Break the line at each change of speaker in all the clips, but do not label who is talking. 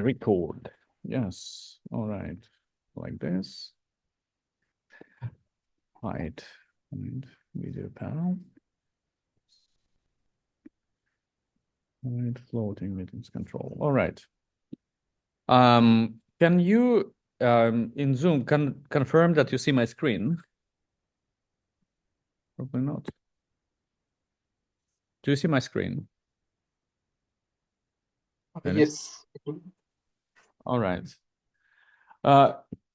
record. Yes. All right. Like this. Hide. And video panel. And floating meetings control. All right. Can you in Zoom confirm that you see my screen? Probably not. Do you see my screen?
Yes.
All right.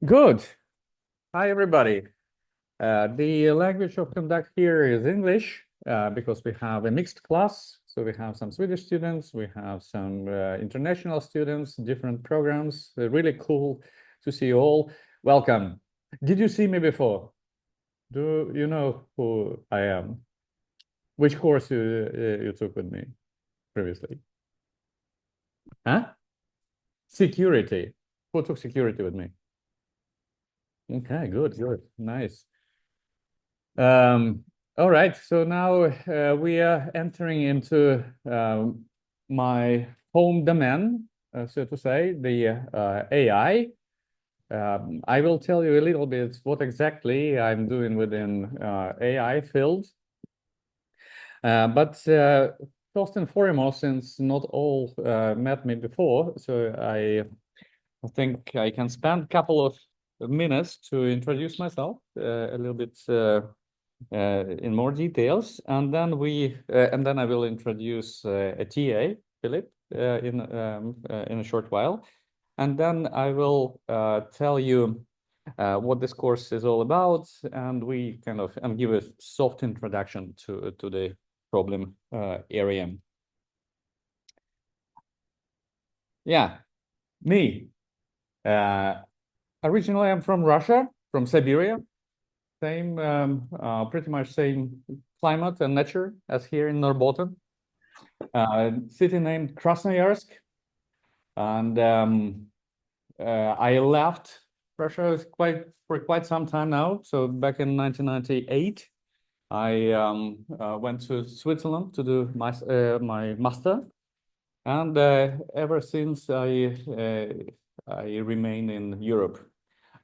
Good. Hi, everybody. The language of conduct here is English because we have a mixed class. So we have some Swedish students, we have some international students, different programs. Really cool to see you all. Welcome. Did you see me before? Do you know who I am? Which course you took with me previously? Huh? Security. Who took security with me? Okay, good, nice. All right, so now we are entering into my home domain, so to say, the AI. I will tell you a little bit what exactly I'm doing within AI field. But first and foremost, since not all met me before, so I think I can spend a couple of minutes to introduce myself a little bit in more details, and then I will introduce a TA, Philip, in a short while, and then I will tell you what this course is all about, and we and give a soft introduction to the problem area. Yeah, me. Originally, I'm from Russia, from Siberia. Same, pretty much same climate and nature as here in Norrbotten. City named Krasnoyarsk, and I left Russia for quite some time now. So back in 1998, I went to Switzerland to do my master, and ever since I remain in Europe,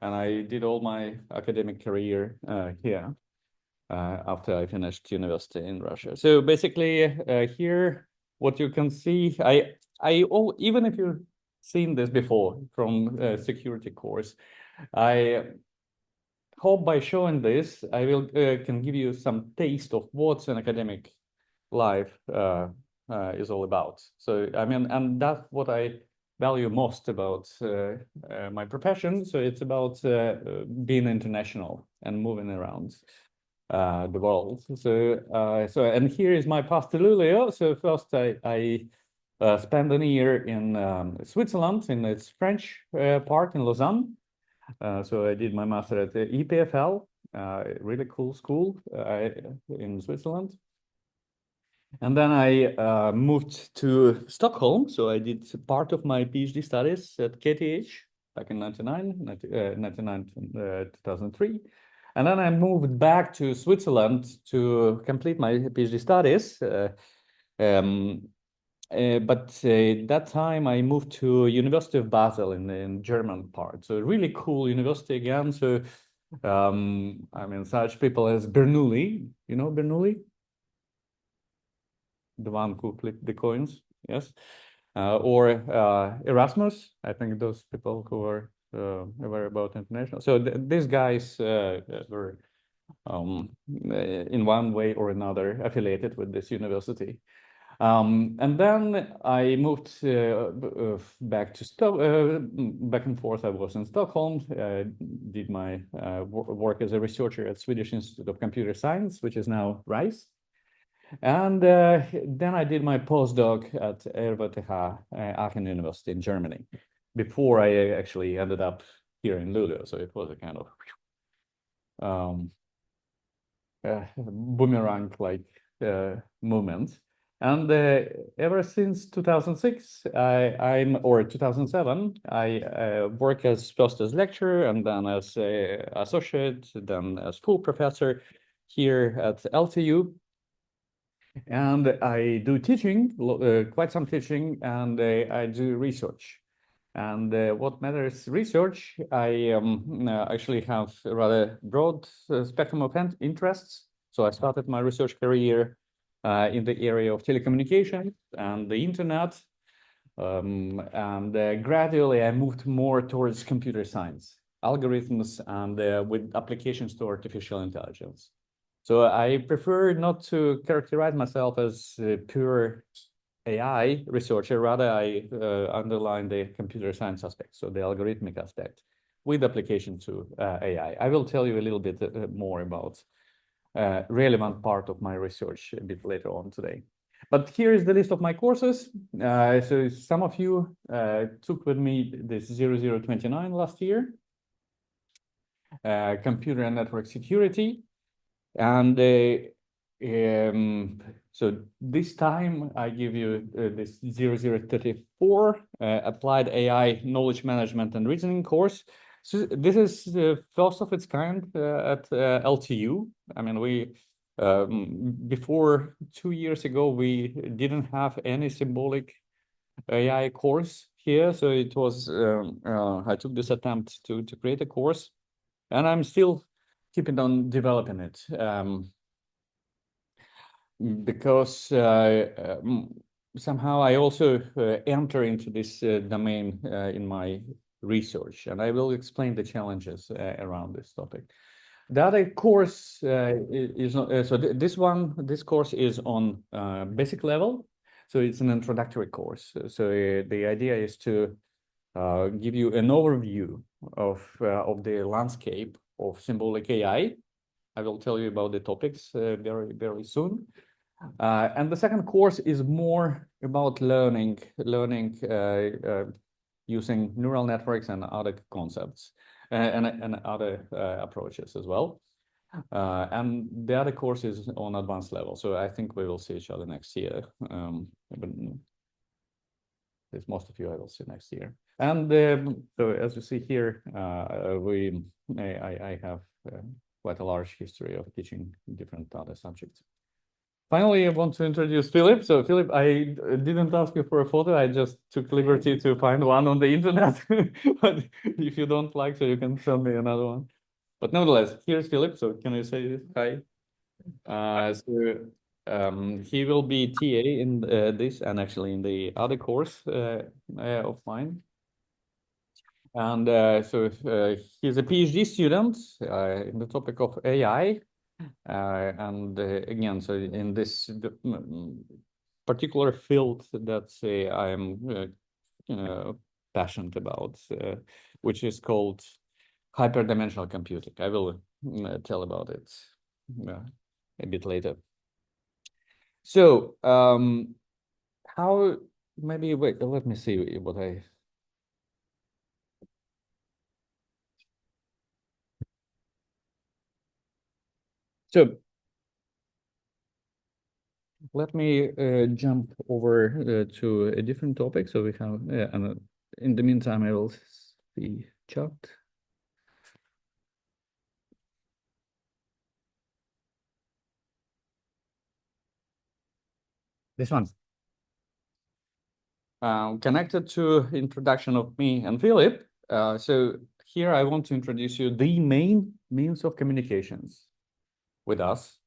and I did all my academic career here after I finished university in Russia. So basically, here what you can see, even if you've seen this before from security course, I hope by showing this, I will can give you some taste of what an academic life is all about. So I mean, and that's what I value most about my profession. So it's about being international and moving around the world. So and here is my path to Luleå. So first I spent a year in Switzerland in its French part in Lausanne. So I did my master at the EPFL, really cool school in Switzerland. And then I moved to Stockholm. So I did part of my PhD studies at KTH back in 2003. And then I moved back to Switzerland to complete my PhD studies. But that time I moved to University of Basel in the German part. So really cool university again. So I mean, such people as Bernoulli, you know Bernoulli? The one who flipped the coins, yes. Or Erasmus, I think those people who are aware about international. So these guys were in one way or another affiliated with this university. And then I moved back and forth. I was in Stockholm, did my work as a researcher at Swedish Institute of Computer Science, which is now RISE. And then I did my postdoc at RWTH Aachen University in Germany before I actually ended up here in Luleå. So it was a kind of boomerang-like moment. And ever since 2006, or 2007, I work first as lecturer and then as associate, then as full professor here at LTU. And I do teaching, quite some teaching, and I do research. And what matters research, I actually have a rather broad spectrum of interests. So I started my research career in the area of telecommunications and the internet. And gradually I moved more towards computer science, algorithms, and with applications to artificial intelligence. So I prefer not to characterize myself as a pure AI researcher. Rather, I underline the computer science aspect, so the algorithmic aspect with application to AI. I will tell you a little bit more about relevant part of my research a bit later on today. But here is the list of my courses. So some of you took with me this 0029 last year, computer and network security. And so this time I give you this 0034 applied AI knowledge management and reasoning course. So this is the first of its kind at LTU. I mean, we before 2 years ago, we didn't have any symbolic AI course here. So it was, I took this attempt to create a course, and I'm still keeping on developing it. Because somehow I also enter into this domain in my research, and I will explain the challenges around this topic. The other course is so this course is on basic level, so it's an introductory course. So the idea is to give you an overview of the landscape of symbolic AI. I will tell you about the topics very soon. And the second course is more about learning using neural networks and other concepts and other approaches as well. And the other course is on advanced level. So I think we will see each other next year. But as most of you I will see next year. And so as you see here, I have quite a large history of teaching different other subjects. Finally, I want to introduce Philip. So Philip, I didn't ask you for a photo. I just took liberty to find one on the internet. But if you don't like, so you can send me another one. But nevertheless, here's Philip. So can you say hi? He will be TA in this and actually in the other course of mine. And he's a PhD student in the topic of AI. And again, so in this particular field that I am passionate about, which is called hyperdimensional computing. I will tell about it a bit later. So how, maybe, wait, let me see what I... So let me jump over to a different topic. So we have, and in the meantime, I will see chat. This one. Connected to introduction of me and Philip. So here I want to introduce you the main means of communications with us.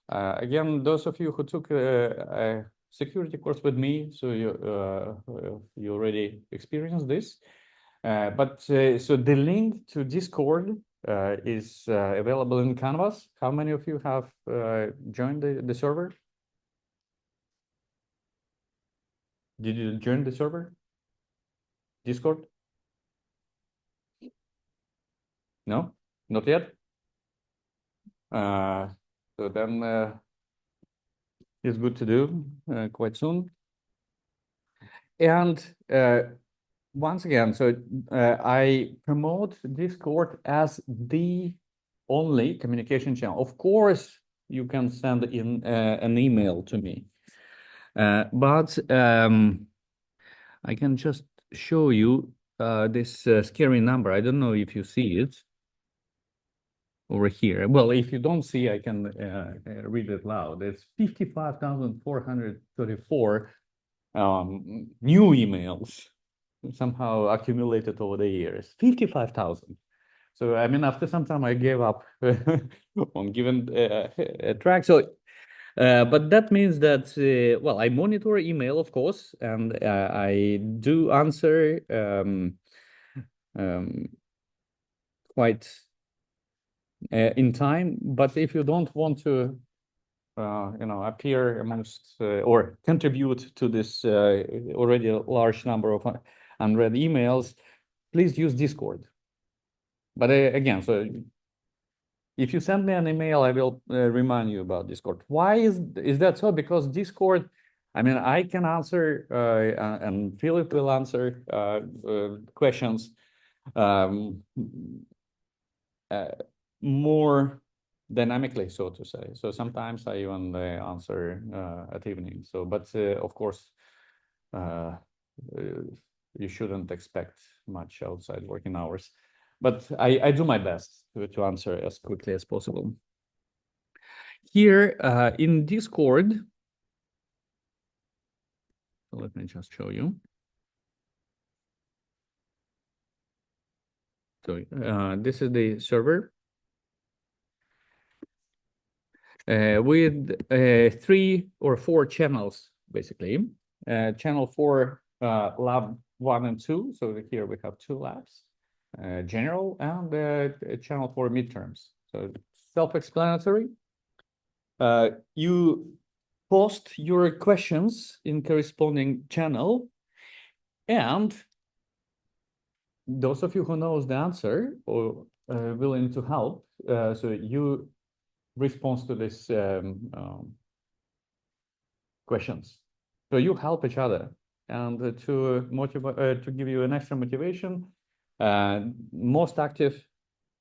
Again, those of you who took a security course with me, so you already experienced this. So the link to Discord is available in Canvas. How many of you have joined the server? Did you join the server? Discord? No, not yet. So then it's good to do quite soon. And once again, so I promote Discord as the only communication channel. Of course, you can send in an email to me, but I can just show you this scary number. I don't know if you see it over here. Well, if you don't see, I can read it loud. It's 55,434 new emails somehow accumulated over the years. 55,000. So I mean, after some time, I gave up on giving a track. So, but that means that well, I monitor email, of course, and I do answer um, quite in time. But if you don't want to, appear amongst or contribute to this already large number of unread emails, please use Discord. But again, so if you send me an email, I will remind you about Discord. Why is that so? Because Discord, I mean, I can answer and Philip will answer questions more dynamically, so to say. So sometimes I even answer at evening. So, but of course, you shouldn't expect much outside working hours. But I do my best to answer as quickly as possible. Here in Discord, so let me just show you. So this is the server with 3 or 4 channels, basically. Channel 4, lab 1 and 2. So here we have 2 labs, general and channel 4 midterms. So self-explanatory. You post your questions in corresponding channel, and those of you who knows the answer or willing to help, so you respond to this questions. So you help each other, and to motivate, to give you an extra motivation, most active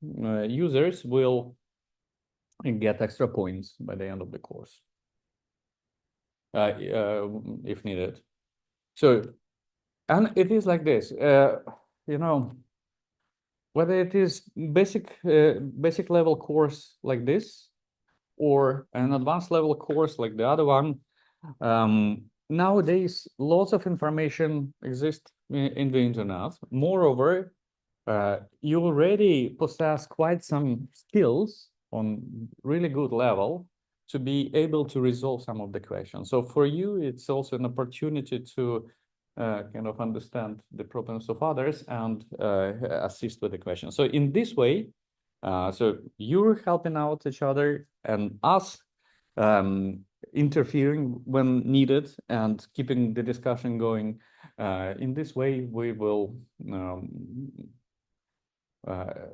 users will get extra points by the end of the course, if needed. So, and it is like this, whether it is basic level course like this, or an advanced level course like the other one, nowadays lots of information exists in the internet. Moreover, you already possess quite some skills on really good level to be able to resolve some of the questions. So for you, it's also an opportunity to kind of understand the problems of others and assist with the questions. So in this way, so you're helping out each other and us interfering when needed and keeping the discussion going. In this way, we will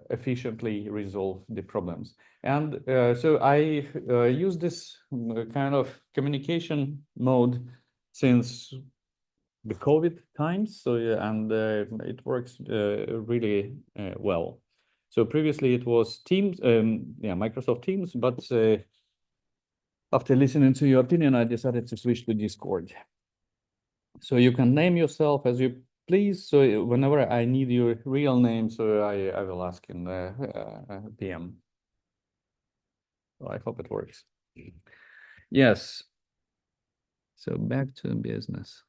efficiently resolve the problems. And so I use this kind of communication mode since the COVID times. So and it works really well. So previously it was Teams, Microsoft Teams, but after listening to your opinion, I decided to switch to Discord. So you can name yourself as you please. So whenever I need your real name, so I will ask in the PM. So I hope it works. Yes. So back to business.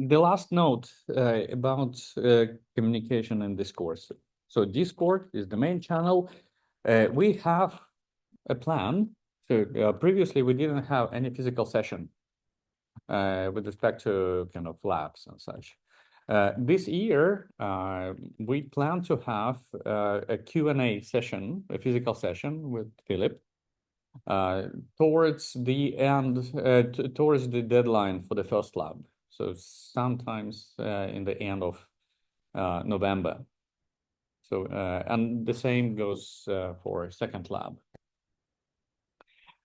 The last note about communication in Discourse. So Discord is the main channel. We have a plan. So previously we didn't have any physical session with respect to kind of labs and such. This year, we plan to have a Q&A session, a physical session with Philip towards the end, towards the deadline for the first lab. So sometimes in the end of November. So, and the same goes for second lab.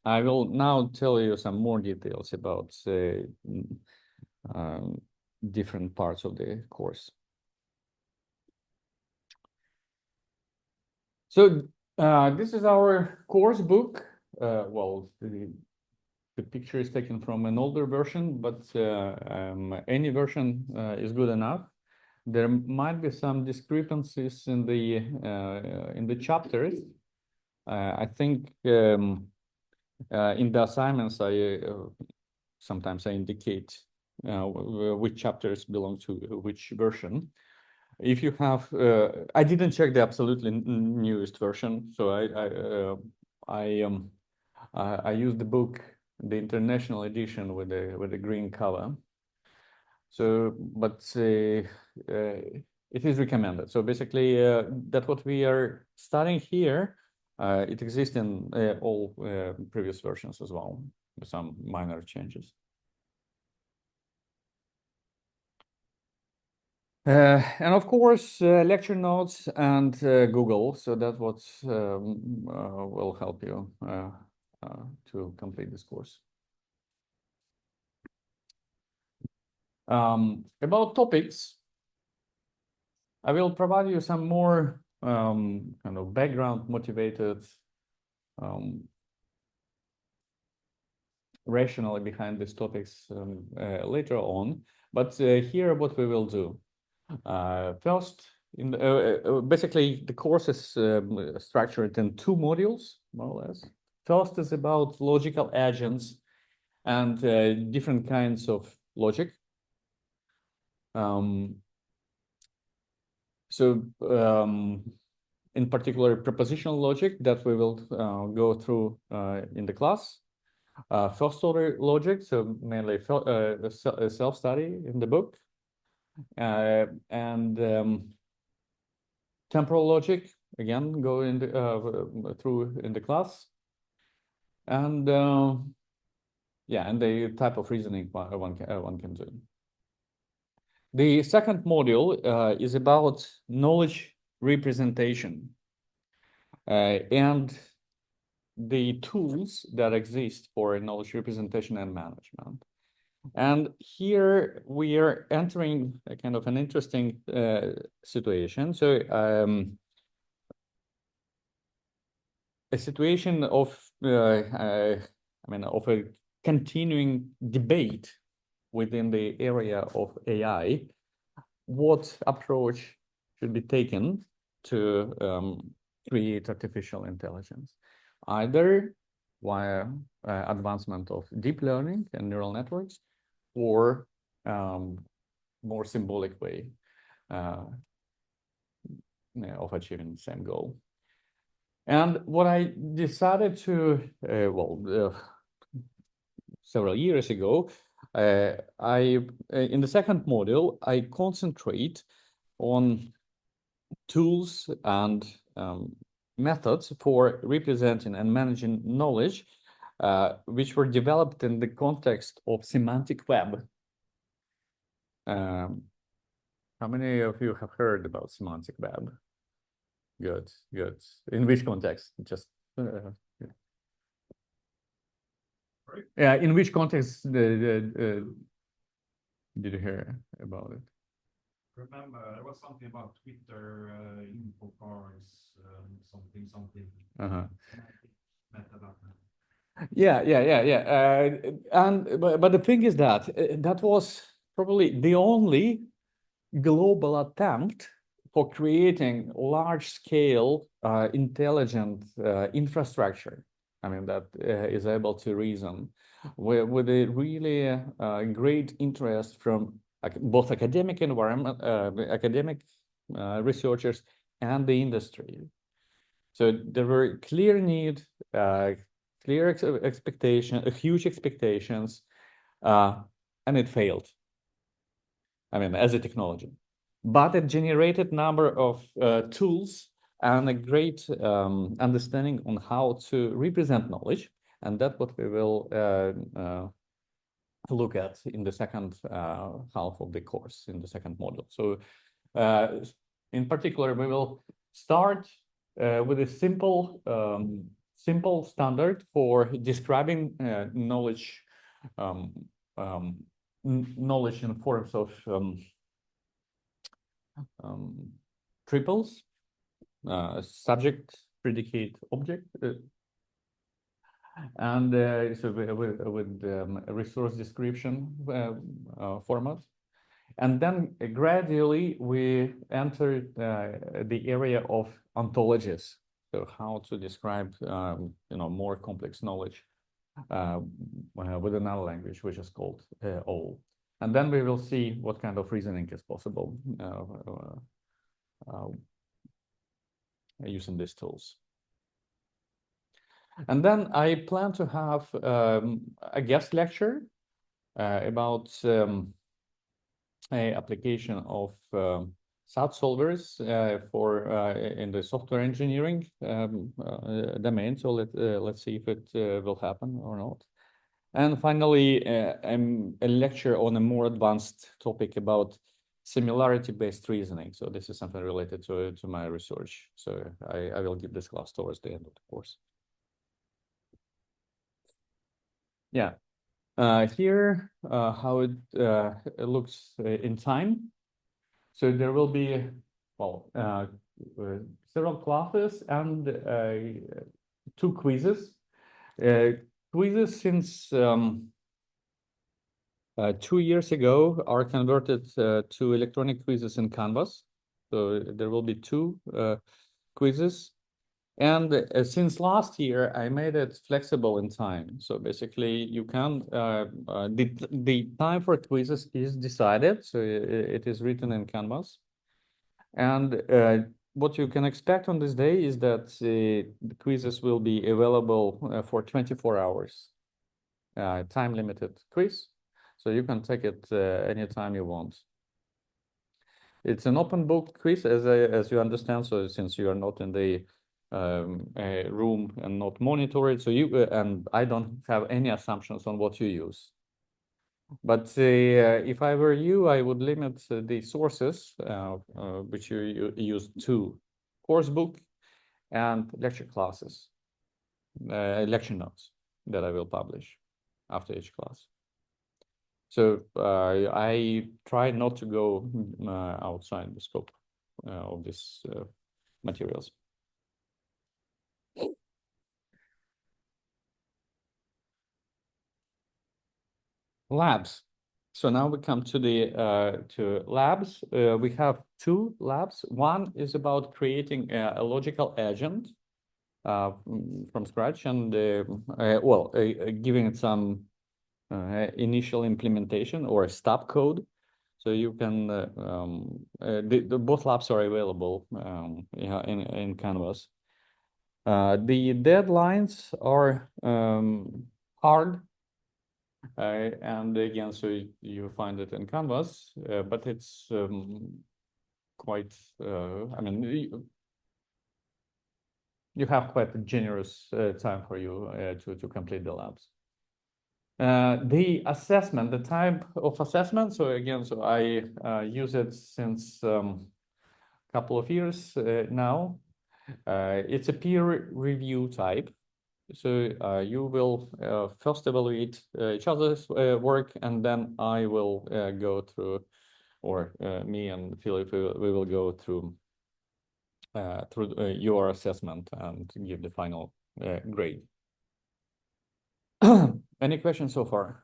I will now tell you some more details about different parts of the course. So this is our course book. Well, the picture is taken from an older version, but any version is good enough. There might be some discrepancies in the chapters. I think in the assignments, sometimes I indicate which chapters belong to which version. If you have, I didn't check the absolutely newest version, so I used the book, the international edition with the green cover. So, but it is recommended. So basically, that what we are studying here, it exists in all previous versions as well, with some minor changes. And of course, lecture notes and Google. So that's what will help you to complete this course. About topics, I will provide you some more kind of background motivated rationale behind these topics later on. But here, what we will do. First, basically, the course is structured in 2 modules, more or less. First is about logical agents and different kinds of logic. In particular, propositional logic that we will go through in the class. First order logic, so mainly self-study in the book. And temporal logic, again, go through in the class. And yeah, and the type of reasoning one can do. The second module is about knowledge representation and the tools that exist for knowledge representation and management. And here we are entering a kind of an interesting situation. So a situation of, of a continuing debate within the area of AI. What approach should be taken to create artificial intelligence? Either via advancement of deep learning and neural networks, or more symbolic way of achieving the same goal. And what I decided to, several years ago, in the second module, I concentrate on tools and methods for representing and managing knowledge, which were developed in the context of semantic web. How many of you have heard about semantic web? Good, good. In which context? Just yeah. In which context did you hear about it?
Remember, there was something about Twitter, info cars, something.
Yeah. But the thing is that that was probably the only global attempt for creating large-scale intelligent infrastructure. I mean, that is able to reason with a really great interest from both academic environment, academic researchers and the industry. So there were clear need, clear expectation, huge expectations, and it failed. I mean, as a technology, but it generated number of tools and a great understanding on how to represent knowledge, and that's what we will look at in the second half of the course, in the second module. So, in particular, we will start with a simple standard for describing knowledge, knowledge in forms of triples, subject, predicate, object. And so with a resource description format. And then gradually we entered the area of ontologies. So how to describe more complex knowledge with another language, which is called OL. And then we will see what kind of reasoning is possible using these tools. And then I plan to have a guest lecture about a application of SAT solvers for in the software engineering domain. So let's see if it will happen or not. And finally, a lecture on a more advanced topic about similarity-based reasoning. So this is something related to my research. So I will give this class towards the end of the course. Yeah. Here, how it looks in time. So there will be, well, several classes and 2 quizzes. Quizzes since 2 years ago are converted to electronic quizzes in Canvas. So there will be 2 quizzes. And since last year, I made it flexible in time. So basically, you can the time for quizzes is decided. So it is written in Canvas. And what you can expect on this day is that the quizzes will be available for 24 hours, time limited quiz. So you can take it anytime you want. It's an open book quiz, as you understand. So since you are not in the room and not monitor it, so you and I don't have any assumptions on what you use. But if I were you, I would limit the sources which you use to course book and lecture classes, lecture notes that I will publish after each class. So I try not to go outside the scope of these materials. Labs. So now we come to the to labs. We have 2 labs. One is about creating a logical agent from scratch and giving it some initial implementation or a stop code. So you can the both labs are available in Canvas. The deadlines are hard. And again, so you find it in Canvas, but it's quite, I mean, you have quite a generous time for you to complete the labs. The assessment, the type of assessment. So again, so I use it since a couple of years now. It's a peer review type. So you will first evaluate each other's work, and then I will go through, or me and Philip, we will go through your assessment and give the final grade. Any questions so far?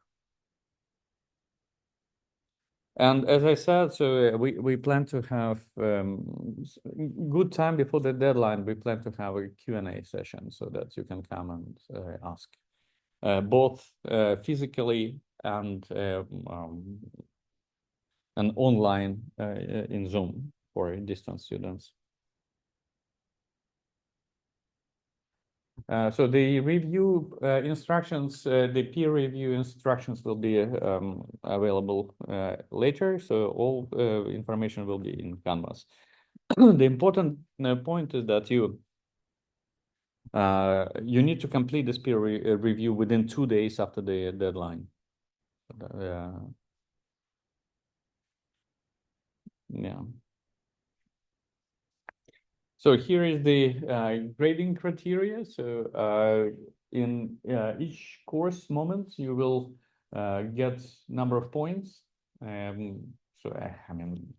And as I said, so we plan to have good time before the deadline. We plan to have a Q&A session so that you can come and ask both physically and online in Zoom for distance students. So the review instructions, the peer review instructions will be available later. So all information will be in Canvas. The important point is that you need to complete this peer review within 2 days after the deadline. Yeah. So here is the grading criteria. So in each course moment, you will get number of points. So I mean,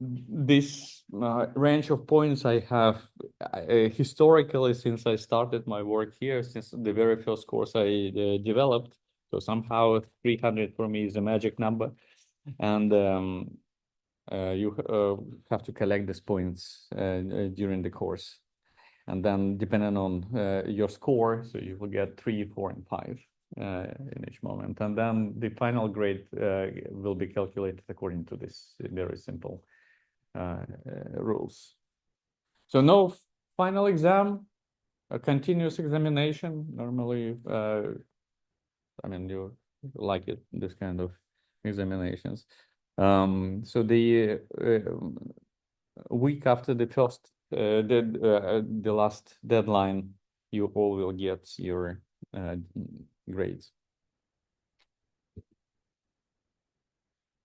this range of points I have historically since I started my work here, since the very first course I developed. So somehow 300 for me is a magic number, and you have to collect these points during the course, and then depending on your score, so you will get 3, 4, and 5 in each moment, and then the final grade will be calculated according to this very simple rules. So no final exam, a continuous examination. Normally, I mean, you like it, this kind of examinations. So the week after the first, the last deadline, you all will get your grades.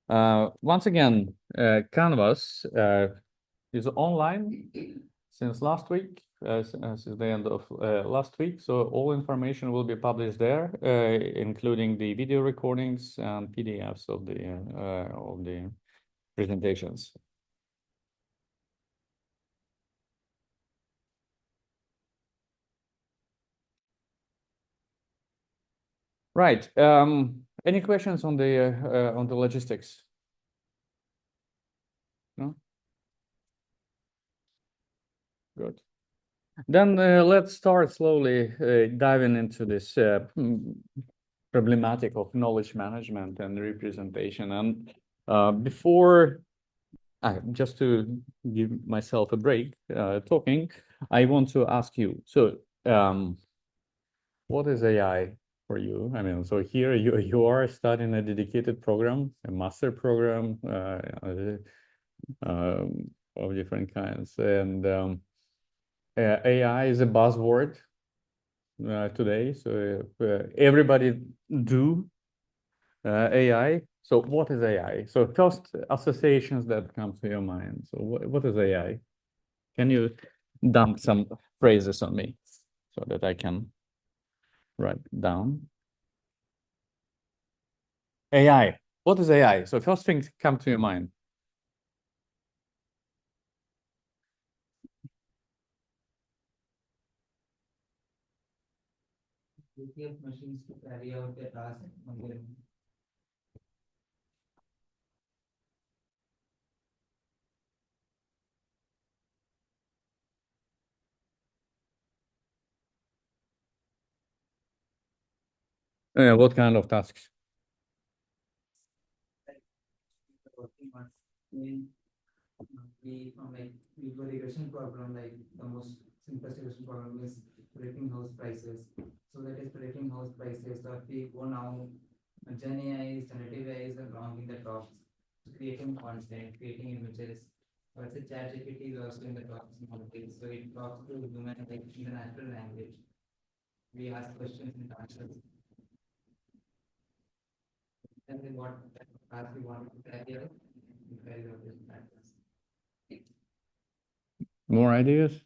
Once again, Canvas is online since last week, since the end of last week. So all information will be published there, including the video recordings and PDFs of the presentations. Right. Any questions on the logistics? No? Good. Then let's start slowly diving into this problematic of knowledge management and representation. And before, just to give myself a break talking, I want to ask you, so what is AI for you? I mean, so here you are studying a dedicated program, a master program of different kinds, and AI is a buzzword today. So everybody do AI. So what is AI? So first associations that come to your mind. So what is AI? Can you dump some phrases on me so that I can write down? AI. What is AI? So first things come to your mind.
Machines to carry out their tasks on their own.
What kind of tasks?
Working on in the like usual regression problem, like the most simplest regression problem is predicting house prices. So that is predicting house prices. So if we go now, Gen AI is generative AI is along in the talks, creating content, creating images. But the chat GPT is also in the talks nowadays. So it talks to human like in the natural language. We ask questions and answers. And then what as we want to carry out, we carry out this practice.
More ideas?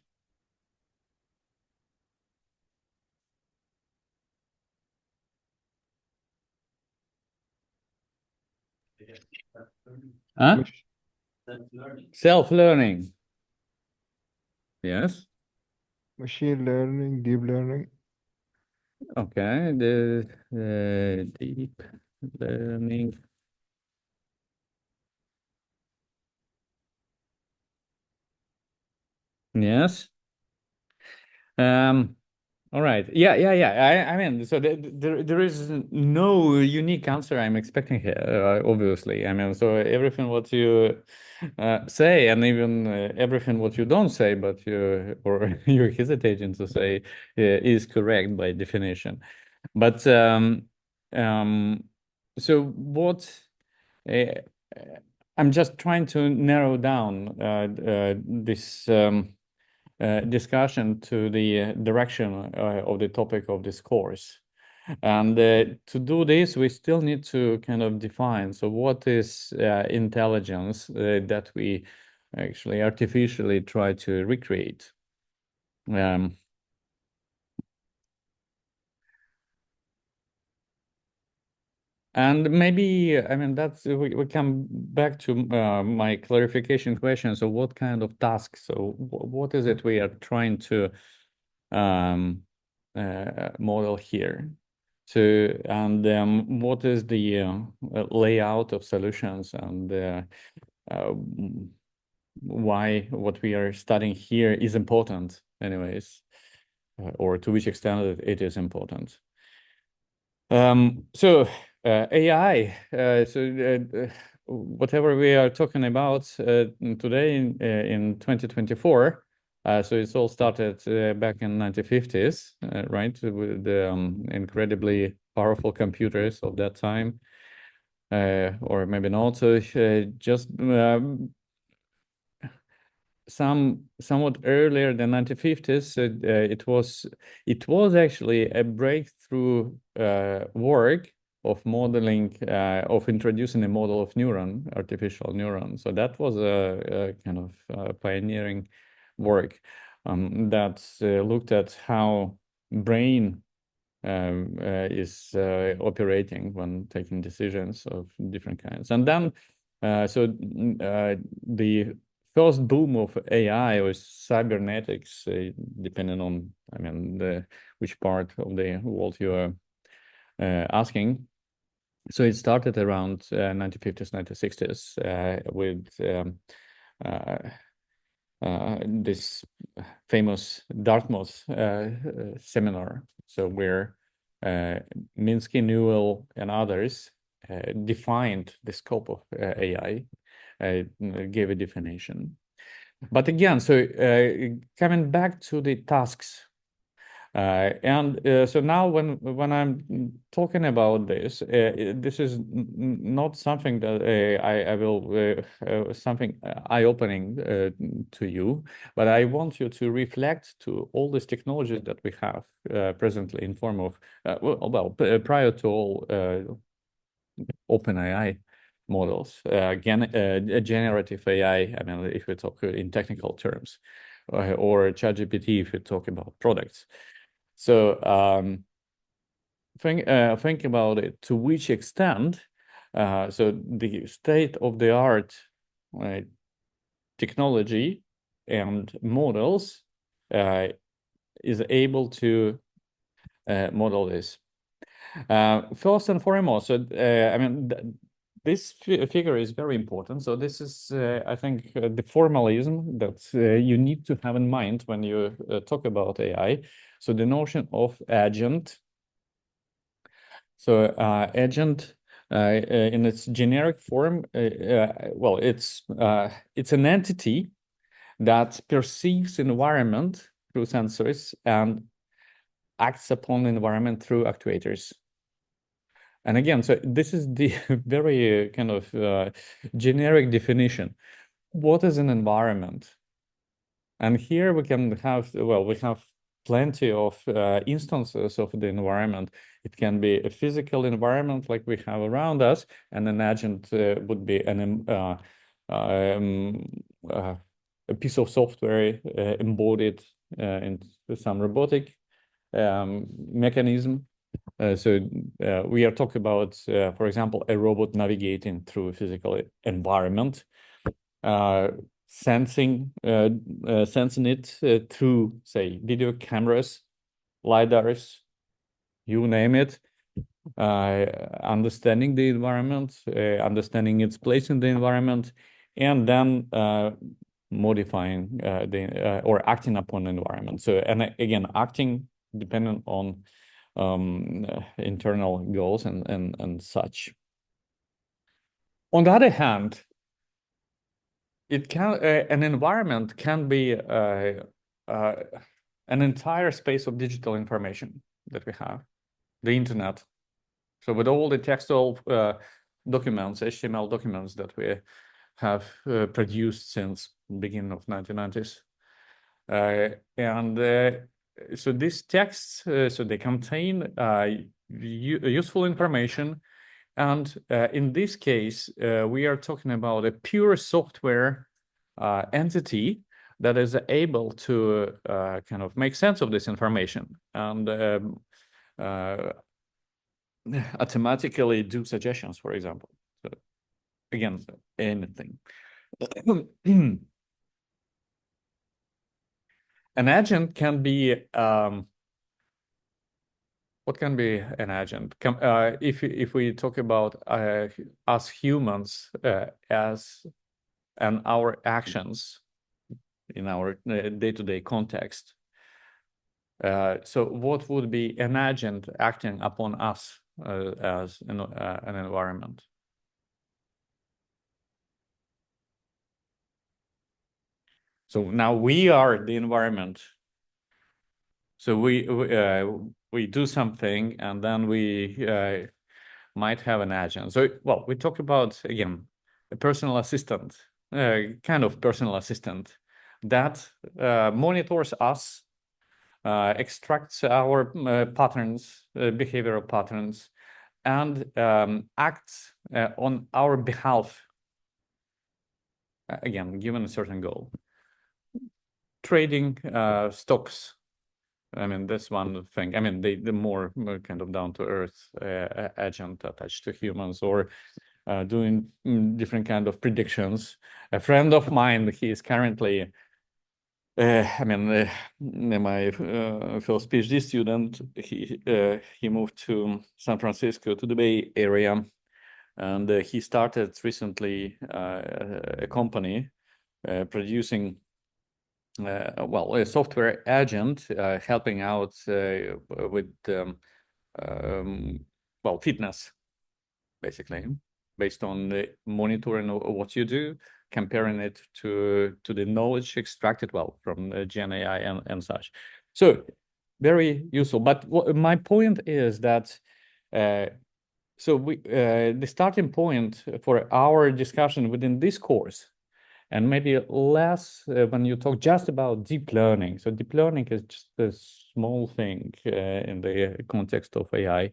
Huh? Self-learning. Yes.
Machine learning, deep learning.
Okay. The deep learning. Yes. All right. Yeah. I mean, so there is no unique answer I'm expecting here, obviously. I mean, so everything what you say, and even everything what you don't say, but you or you're hesitating to say, is correct by definition. But so what? Uh, I'm just trying to narrow down this. Discussion to the direction of the topic of this course. And to do this, we still need to kind of define, so what is intelligence that we actually artificially try to recreate? Um, And maybe, I mean, that's we come back to my clarification question. So what kind of tasks? So what is it we are trying to model here? So, and what is the layout of solutions, and why what we are studying here is important anyways, or to which extent it is important. So AI, whatever we are talking about today in 2024, so it's all started back in 1950s, right, with the incredibly powerful computers of that time, or maybe not. So just somewhat earlier than 1950s, it was actually a breakthrough work of modeling, of introducing a model of artificial neuron. So that was a kind of pioneering work that looked at how brain is operating when taking decisions of different kinds. And then, the first boom of AI was cybernetics, depending on, I mean, which part of the world you are asking. So it started around 1950s, 1960s with this famous Dartmouth seminar. So where Minsky, Newell, and others defined the scope of AI, gave a definition. But again, so coming back to the tasks, so now when I'm talking about this, this is not something that I will something eye-opening to you, but I want you to reflect to all these technologies that we have presently in form of prior to all OpenAI models, generative AI. I mean, if we talk in technical terms, or ChatGPT if we talk about products. So think about it, to which extent so the state-of-the-art technology and models is able to model this. First and foremost, so I mean, this figure is very important. So this is, I think, the formalism that you need to have in mind when you talk about AI. So the notion of agent. So agent in its generic form, well, it's an entity that perceives environment through sensors and acts upon the environment through actuators. And again, so this is the very kind of generic definition. What is an environment? And here we can have, well, we have plenty of instances of the environment. It can be a physical environment like we have around us, and an agent would be a piece of software embodied in some robotic mechanism. So we are talking about, for example, a robot navigating through a physical environment, sensing it through, say, video cameras, lidars, you name it, understanding the environment, understanding its place in the environment, and then modifying or acting upon the environment. So, and again, acting dependent on internal goals and such. On the other hand, it can an environment can be an entire space of digital information that we have, the internet. So with all the textual documents, HTML documents that we have produced since the beginning of 1990s, so these texts, so they contain useful information. And in this case, we are talking about a pure software entity that is able to kind of make sense of this information. And automatically do suggestions, for example. So again, anything. An agent can be what can be an agent? If we talk about us humans as and our actions in our day-to-day context. So what would be an agent acting upon us as an environment? So now we are the environment. So we do something, and then we might have an agent. So well, we talk about again a personal assistant, kind of personal assistant that monitors us, extracts our patterns, behavioral patterns, and acts on our behalf. Again, given a certain goal. Trading stocks. I mean, that's one thing. I mean, the more kind of down to earth agent attached to humans, or doing different kind of predictions. A friend of mine, he is currently, I mean, my first PhD student. He moved to San Francisco, to the Bay Area, and he started recently a company producing. Well, a software agent helping out with well, fitness, basically, based on the monitoring of what you do, comparing it to the knowledge extracted, well, from Gen AI and such. So very useful. But my point is that so the starting point for our discussion within this course, and maybe less when you talk just about deep learning. So deep learning is just a small thing in the context of AI.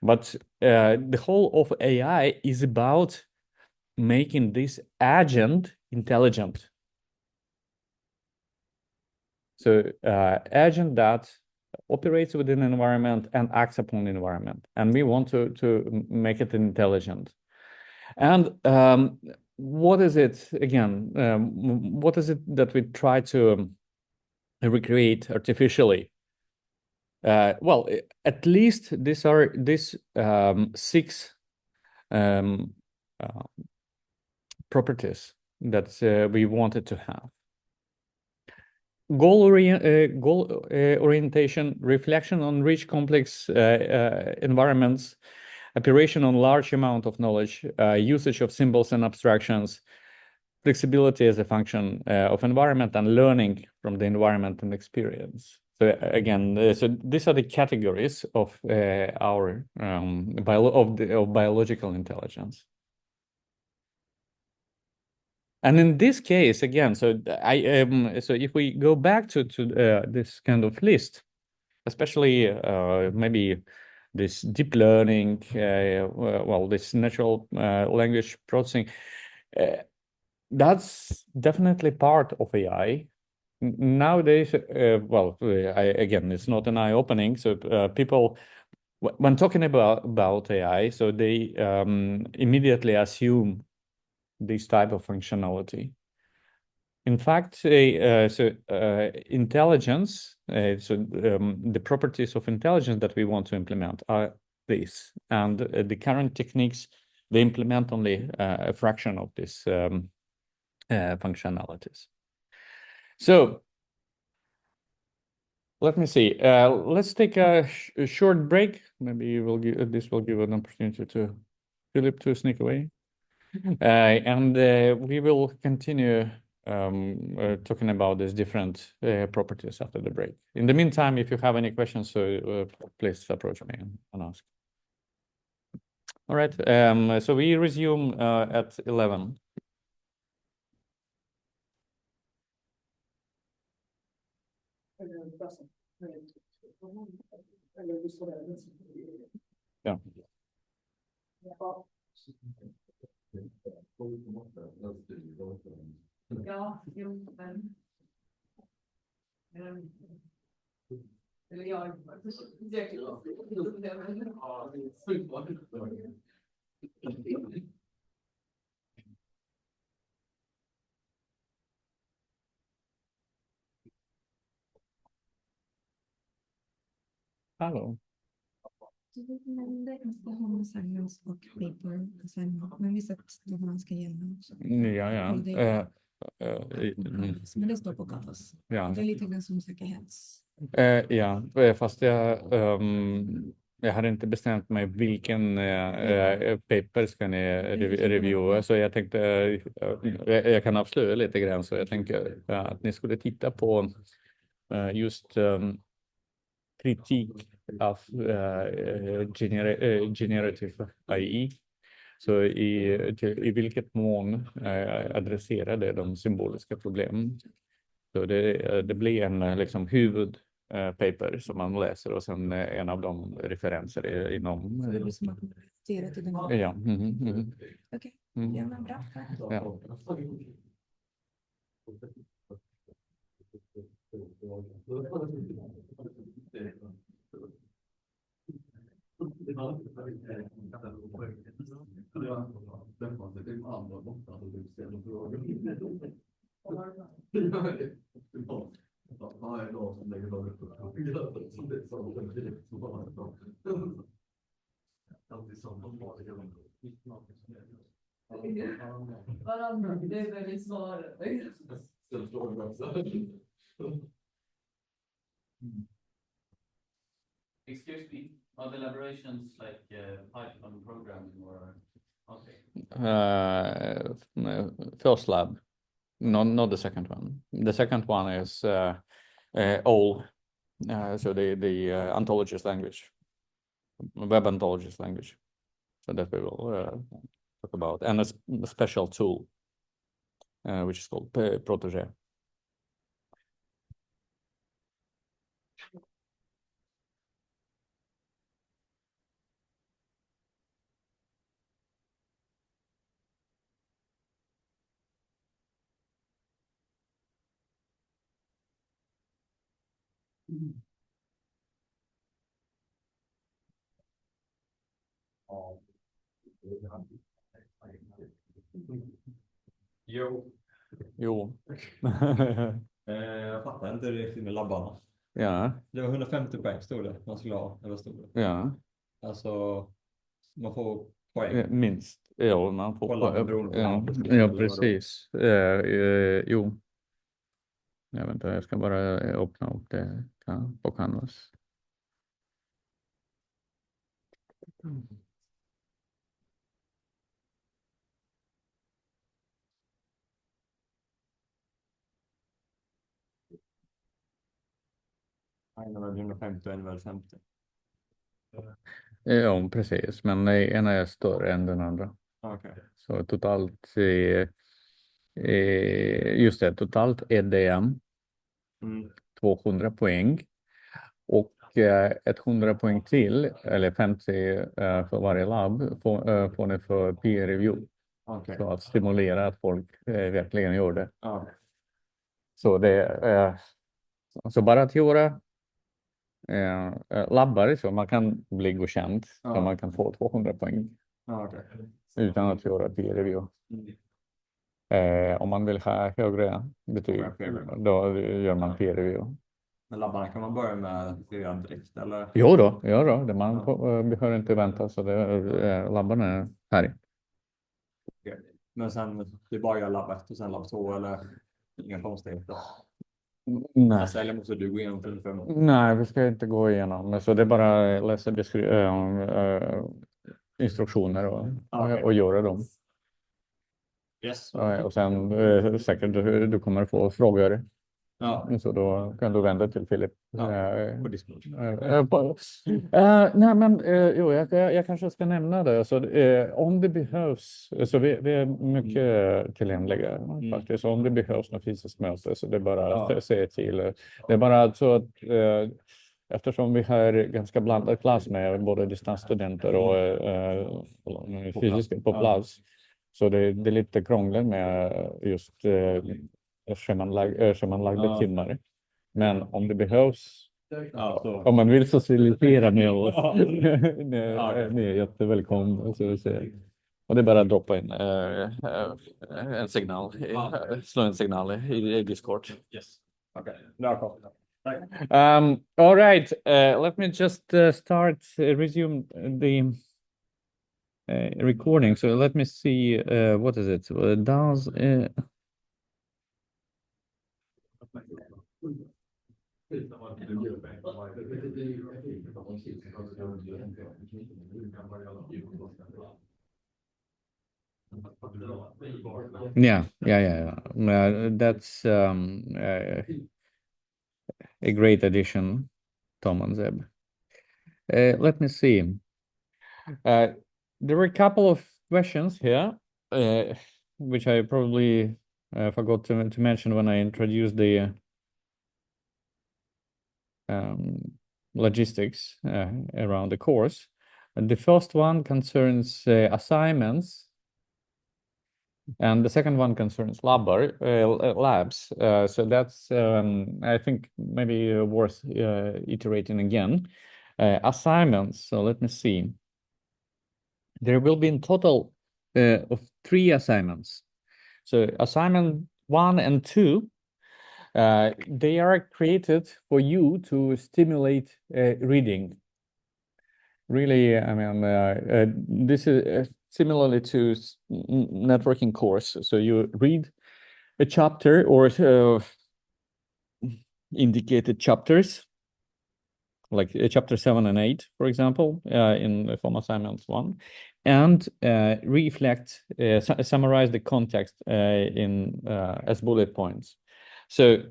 But the whole of AI is about making this agent intelligent. So agent that operates within an environment and acts upon the environment. And we want to make it intelligent. And what is it, again, what is it that we try to recreate artificially? Well, at least these are six properties that we wanted to have. Goal orientation, reflection on rich, complex environments, operation on large amount of knowledge, usage of symbols and abstractions, flexibility as a function of environment, and learning from the environment and experience. So again, so these are the categories of our biological intelligence. And in this case, again, so so if we go back to this kind of list, especially maybe this deep learning, well, this natural language processing, that's definitely part of AI. Nowadays, well, again, it's not an eye-opening. So people, when talking about AI, so they immediately assume this type of functionality. In fact, intelligence, the properties of intelligence that we want to implement are these. And the current techniques, they implement only a fraction of these functionalities. So let me see. Let's take a short break. Maybe this will give an opportunity to Philip to sneak away. And we will continue talking about these different properties after the break. In the meantime, if you have any questions, please approach me and ask. All right, so we resume at 11. Yeah.
Eller jag
Hallå.
Du nämnde installation assignments och paper assignment, men vi sa att de ska gälla också.
Ja.
Men det står på Canvas.
Ja.
Det är lite grann som säkerhets.
Ja, fast jag hade inte bestämt mig vilken paper ska ni reviewa. Så jag tänkte, jag kan avslöja lite grann. Så jag tänker att ni skulle titta på just kritik av generative AI. Så i vilket mån adresserar det de symboliska problemen. Så det blir en liksom huvudpaper som man läser och sen en av de referenser inom.
Så det är som att man refererar till den.
Ja.
Okej, ja men bra.
Ja.
varandra, det är väl svaret.
Excuse me, are the elaborations like Python programming or okay?
First lab, not the second one. The second one is OL, so the ontologist language, web ontologist language. So that we will talk about, and a special tool, which is called Protege. Jo.
Jag fattar inte riktigt med labbarna.
Ja.
Det var 150 poäng stod det. Man skulle ha, eller stod det.
Ja.
Alltså, man får poäng.
Minst. Ja, man får ja, precis. Jo. Jag vet inte, jag ska bara öppna upp det på Canvas.
En är 150 och en är väl 50.
Ja, precis. Men ena är större än den andra.
Okay.
Så totalt, just det, totalt är det 200 poäng. Och ett 100 poäng till, eller 50 för varje labb, får ni för peer review.
Okay.
Så att stimulera att folk verkligen gör det.
Okay.
Så det så bara att göra labbar så man kan bli godkänd. Så man kan få 200 poäng.
Okay.
Utan att göra peer review. Om man vill ha högre betyg, då gör man peer review.
Men labbarna kan man börja med redan direkt, eller?
Jo då. Man behöver inte vänta, så labbarna är här.
Okay. Men sen, det är bara jag labb 1 och sen labb 2, eller inga konstigheter?
Nej.
Alltså, eller måste du gå igenom 55?
Nej, vi ska inte gå igenom. Så det är bara läsa instruktioner och göra dem.
Yes.
Och sen säkert du kommer få frågor.
Ja.
Så då kan du vända till Filip.
På Discord.
Nej, men jag kanske ska nämna det. Så, om det behövs, så vi är mycket tillgängliga faktiskt. Så om det behövs något fysiskt möte, så det är bara att säga till. Det är bara så att eftersom vi har ganska blandad klass med både distansstudenter och fysiska på plats. Så det är lite krångligt med just schemalagda timmar. Men om det behövs
Ja, så.
Om man vill socialisera med oss.
Ja.
Ni är jättevälkomna. Så vi ser. Och det är bara att droppa in en signal, slå en signal i Discord.
Yes. Okay. No problem.
All right, let me just resume the recording. So let me see, what is it? Does yeah. That's a great addition, Tom and Zeb. Let me see. There were a couple of questions here, which I probably forgot to mention when I introduced the logistics around the course. And the first one concerns assignments, and the second one concerns labs. So that's, I think, maybe worth iterating again. Assignments, so let me see. There will be in total of 3 assignments. So assignment 1 and 2, they are created for you to stimulate reading. Really, I mean, this is similarly to networking course. So you read a chapter or indicated chapters, like chapter 7 and 8, for example, in form assignment 1, and reflect, summarize the context as bullet points. So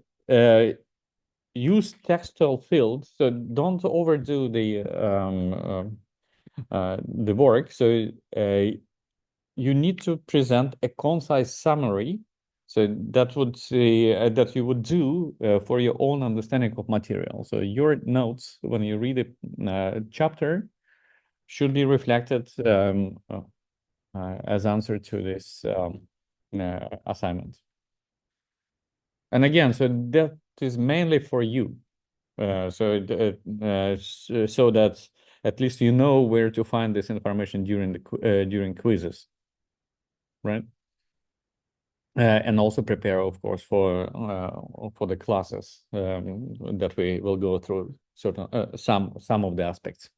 use textual fields. So don't overdo the work. So you need to present a concise summary. So that would say that you would do for your own understanding of material. So your notes when you read a chapter should be reflected as answer to this assignment. And again, so that is mainly for you, so that at least you know where to find this information during quizzes, right? And also prepare, of course, for the classes that we will go through certain some of the aspects.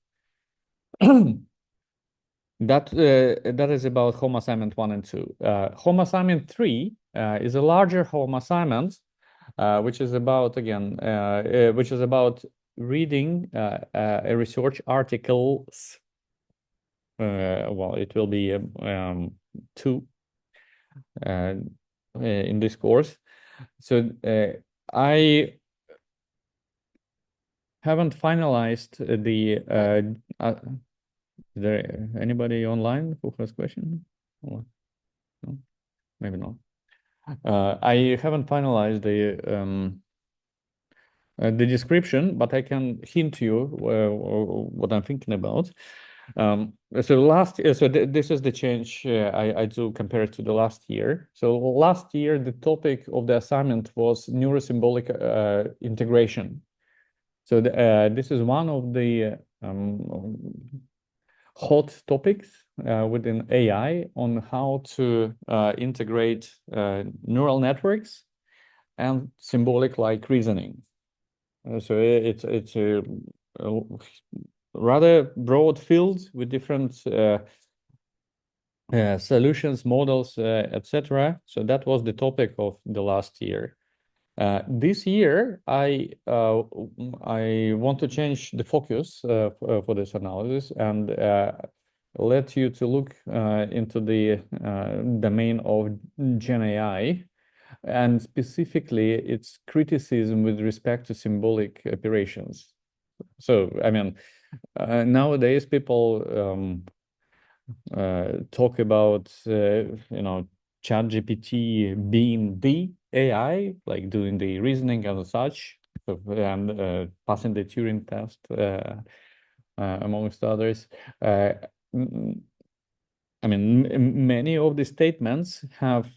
That is about home assignment 1 and 2. Home assignment 3 is a larger home assignment, which is about reading a research articles. Well, it will be 2 in this course. So I haven't finalized the. Is there anybody online who has question? Or, no? Maybe not. I haven't finalized the description, but I can hint you what I'm thinking about. This is the change I do compared to the last year. So last year, the topic of the assignment was neurosymbolic integration. So this is one of the hot topics within AI on how to integrate neural networks and symbolic like reasoning. So it's a rather broad field with different solutions, models, etc. So that was the topic of the last year. This year, I want to change the focus for this analysis and let you to look into the domain of Gen AI, and specifically its criticism with respect to symbolic operations. So, I mean, nowadays people talk about ChatGPT being the AI, like doing the reasoning and such, and passing the Turing test, amongst others. I mean, many of the statements have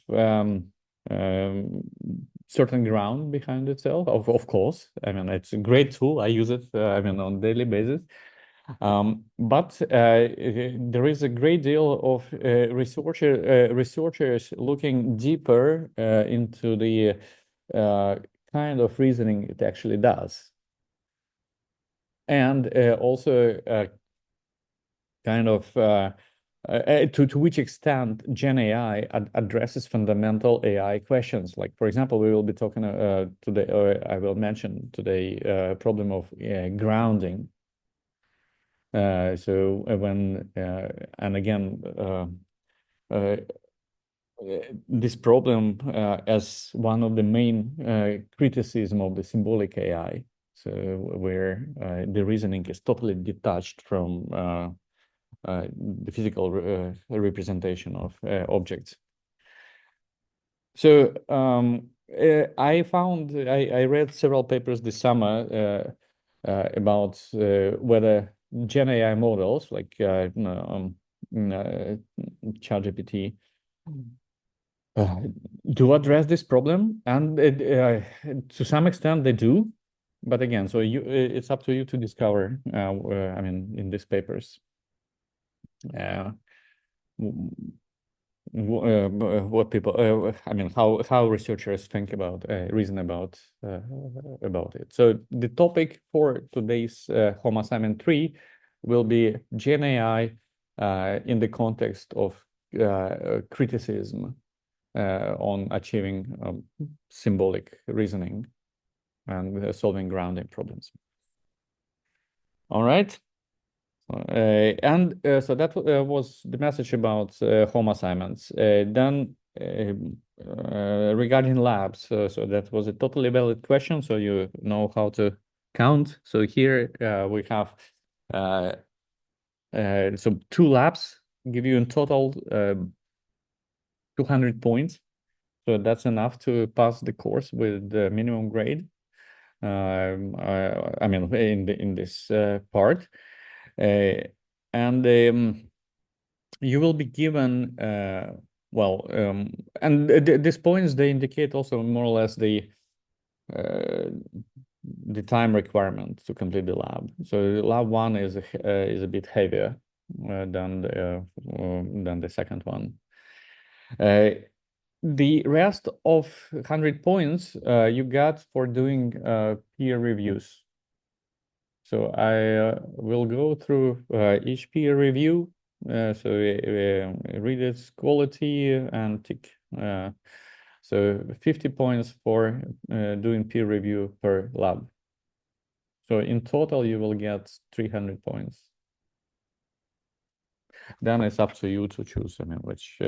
certain ground behind itself. Of course, I mean, it's a great tool. I use it, I mean, on a daily basis. But there is a great deal of researchers looking deeper into the kind of reasoning it actually does. And also kind of to which extent Gen AI addresses fundamental AI questions. Like, for example, we will be talking today, or I will mention today, problem of grounding. So when and again, this problem as one of the main criticism of the symbolic AI. So where the reasoning is totally detached from the physical representation of objects. So I read several papers this summer about whether Gen AI models like ChatGPT do address this problem, and to some extent they do. But again, so it's up to you to discover. I mean, in these papers, what people, I mean, how researchers think about, reason about it. So the topic for today's home assignment 3 will be Gen AI in the context of criticism on achieving symbolic reasoning and solving grounding problems. All right. And so that was the message about home assignments. Then regarding labs, so that was a totally valid question. So you know how to count. So here we have so 2 labs give you in total 200 points. So that's enough to pass the course with the minimum grade. I mean, in this part. And you will be given and these points, they indicate also more or less the time requirement to complete the lab. So lab 1 is a bit heavier than the second one. The rest of 100 points you got for doing peer reviews. So I will go through each peer review. So read its quality and tick. So 50 points for doing peer review per lab. So in total, you will get 300 points. Then it's up to you to choose, I mean, which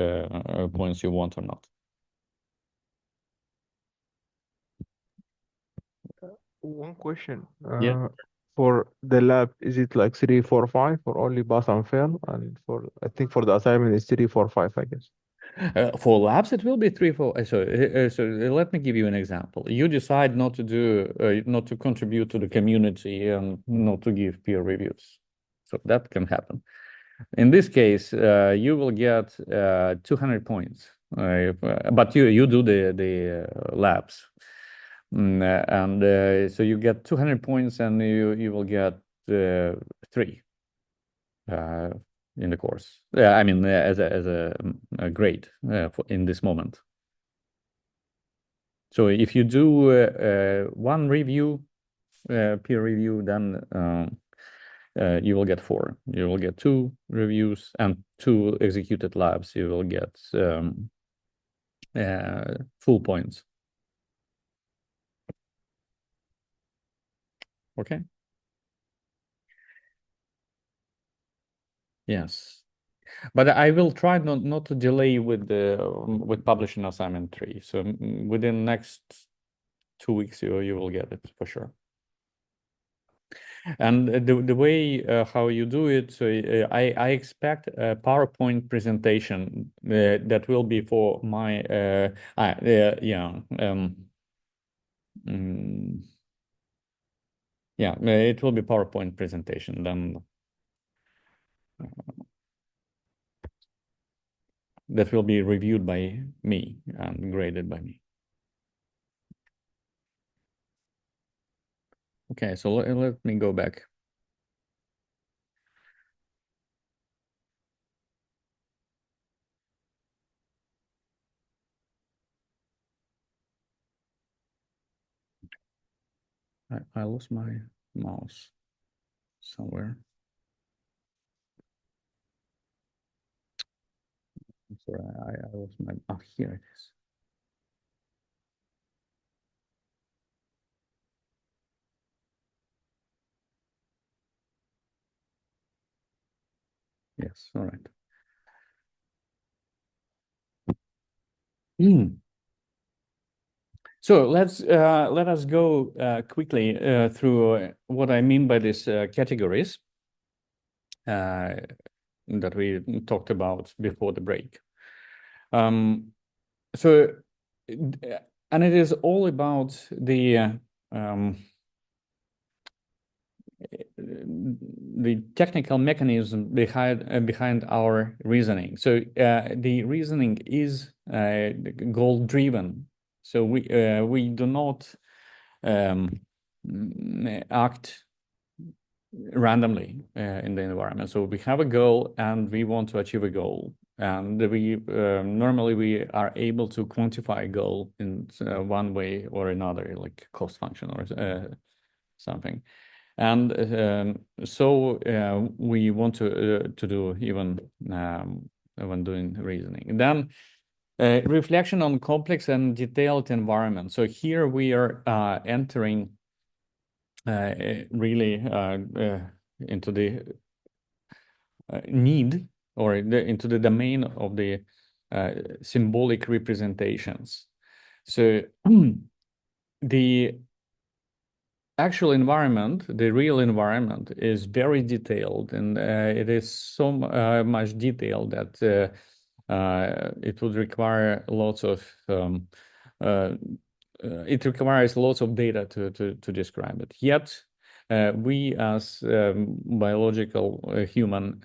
points you want or not.
One question.
Yeah.
For the lab, is it like 3, 4, 5, or only pass and fail? And I think for the assignment, it's 3, 4, 5, I guess.
For labs, it will be 3, 4. So let me give you an example. You decide not to do, not to contribute to the community and not to give peer reviews. So that can happen. In this case, you will get 200 points, but you do the labs. And so you get 200 points, and you will get 3 in the course. I mean, as a grade in this moment. So if you do 1 review, peer review, then you will get 4. You will get 2 reviews and 2 executed labs. You will get full points. Okay. Yes, but I will try not to delay with publishing assignment 3. So within next 2 weeks, you will get it for sure. And the way how you do it, so I expect a PowerPoint presentation that will be for my yeah, it will be PowerPoint presentation then. that will be reviewed by me and graded by me. Okay, so let me go back. I lost my mouse somewhere. I'm sorry, I lost my, oh, here it is. Yes, all right. So let us go quickly through what I mean by these categories that we talked about before the break. So, and it is all about the technical mechanism behind our reasoning. So the reasoning is goal driven. So we do not act randomly in the environment. So we have a goal and we want to achieve a goal. And we normally we are able to quantify a goal in one way or another, like cost function or something. And so we want to do even when doing reasoning. And then reflection on complex and detailed environment. So here we are entering really into the need or into the domain of the symbolic representations. So the actual environment, the real environment, is very detailed, and it is so much detailed that it would require lots of it requires lots of data to describe it. Yet we as biological human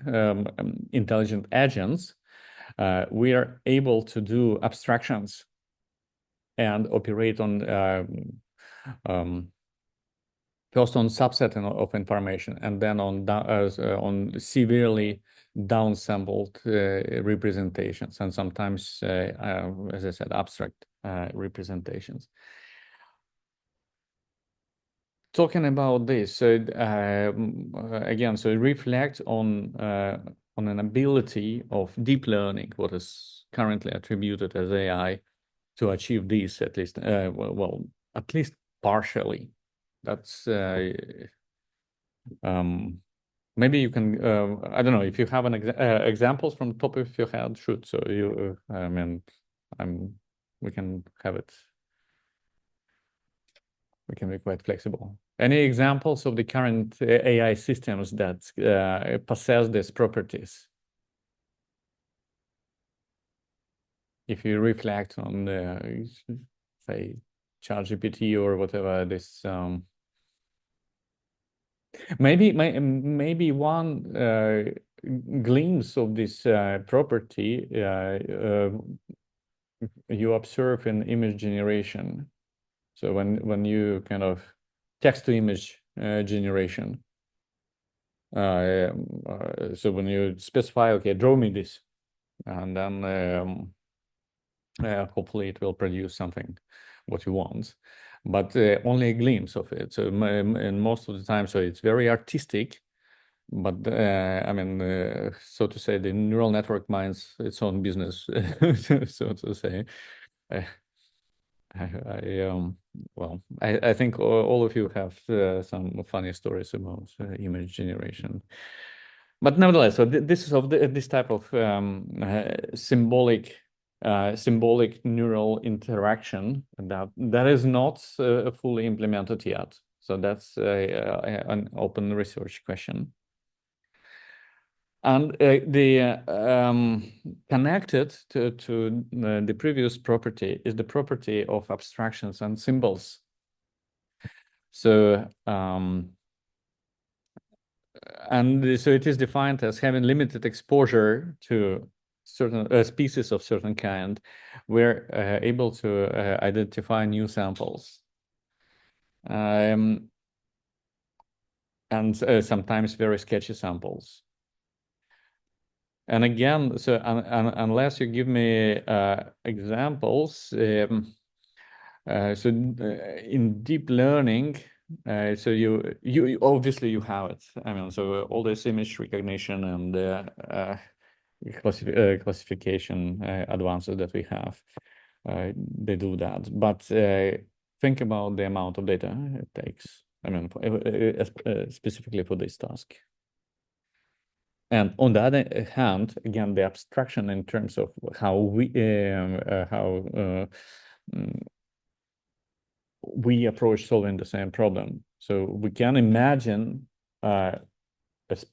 intelligent agents, we are able to do abstractions and operate on first on subset of information and then on severely downsampled representations and sometimes, as I said, abstract representations. Talking about this, so again, so reflect on an ability of deep learning, what is currently attributed as AI, to achieve this at least, well, at least partially. That's maybe you can. I don't know if you have an examples from the top of your head. Shoot, so you. I mean, we can have it. We can be quite flexible. Any examples of the current AI systems that possess these properties? If you reflect on the, say, ChatGPT or whatever this. Maybe one glimpse of this property you observe in image generation. So when you kind of text to image generation. So when you specify, okay, draw me this, and then hopefully it will produce something what you want, but only a glimpse of it. So and most of the time, so it's very artistic, but I mean, so to say, the neural network minds its own business, so to say. Well, I think all of you have some funny stories about image generation. But nevertheless, so this is of this type of symbolic neural interaction that is not fully implemented yet. So that's an open research question. And connected to the previous property is the property of abstractions and symbols. So and so it is defined as having limited exposure to certain species of certain kind, we're able to identify new samples. And sometimes very sketchy samples. And again, so unless you give me examples, so in deep learning, so you obviously you have it. I mean, so all this image recognition and classification advances that we have, they do that. But think about the amount of data it takes. I mean, specifically for this task. And on the other hand, again, the abstraction in terms of how we approach solving the same problem. So we can imagine a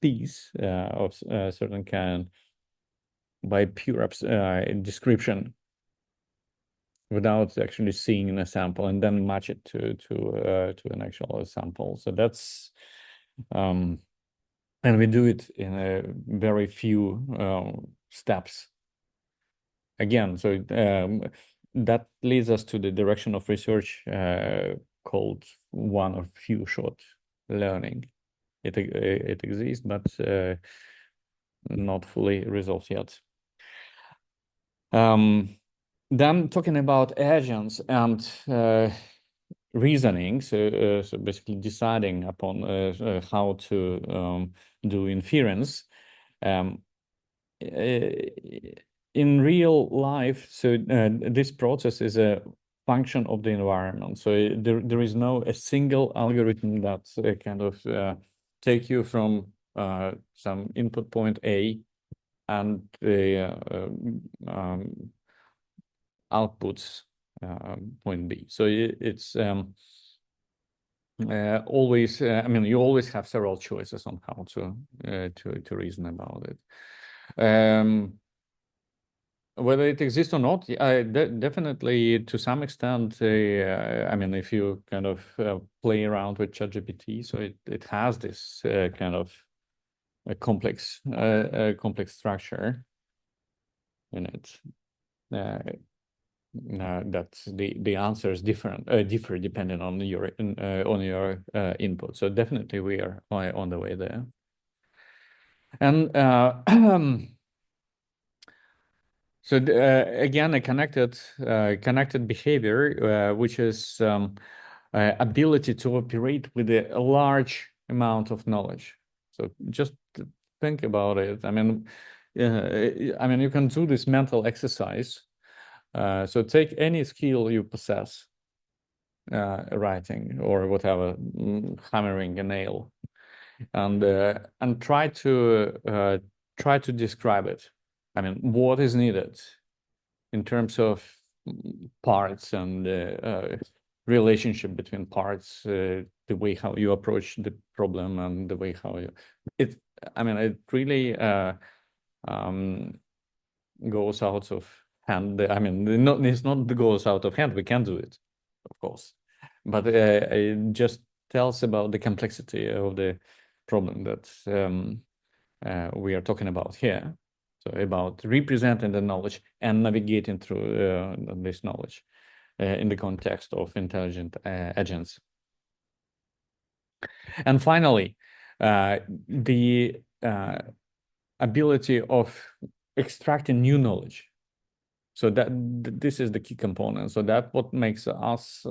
piece of a certain kind by pure description without actually seeing a sample and then match it to an actual sample. So that's and we do it in a very few steps. Again, so that leads us to the direction of research called one or few shot learning. It exists, but not fully resolved yet. Then talking about agents and reasoning, so basically deciding upon how to do inference. In real life, so this process is a function of the environment. So there is no a single algorithm that kind of take you from some input point A and the outputs point B. So it's always, I mean, you always have several choices on how to reason about it. Whether it exists or not, definitely to some extent. I mean, if you kind of play around with ChatGPT, so it has this kind of a complex structure in it. That the answers differ depending on your input. So definitely we are on the way there. And so again, a connected behavior, which is ability to operate with a large amount of knowledge. So just think about it. I mean, you can do this mental exercise. So take any skill you possess, writing or whatever, hammering a nail, and try to describe it. I mean, what is needed in terms of parts and relationship between parts, the way how you approach the problem and the way how it really goes out of hand. I mean, it's not goes out of hand. We can do it, of course, but it just tells about the complexity of the problem that we are talking about here. So about representing the knowledge and navigating through this knowledge in the context of intelligent agents. And finally, the ability of extracting new knowledge. So that this is the key component. So that what makes us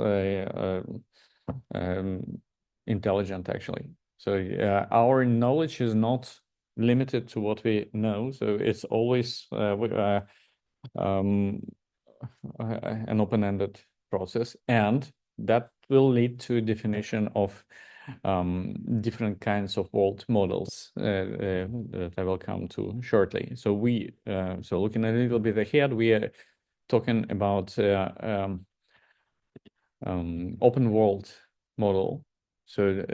intelligent, actually. So our knowledge is not limited to what we know. So it's always an open-ended process, and that will lead to definition of different kinds of world models that I will come to shortly. So so looking a little bit ahead, we are talking about open world model, so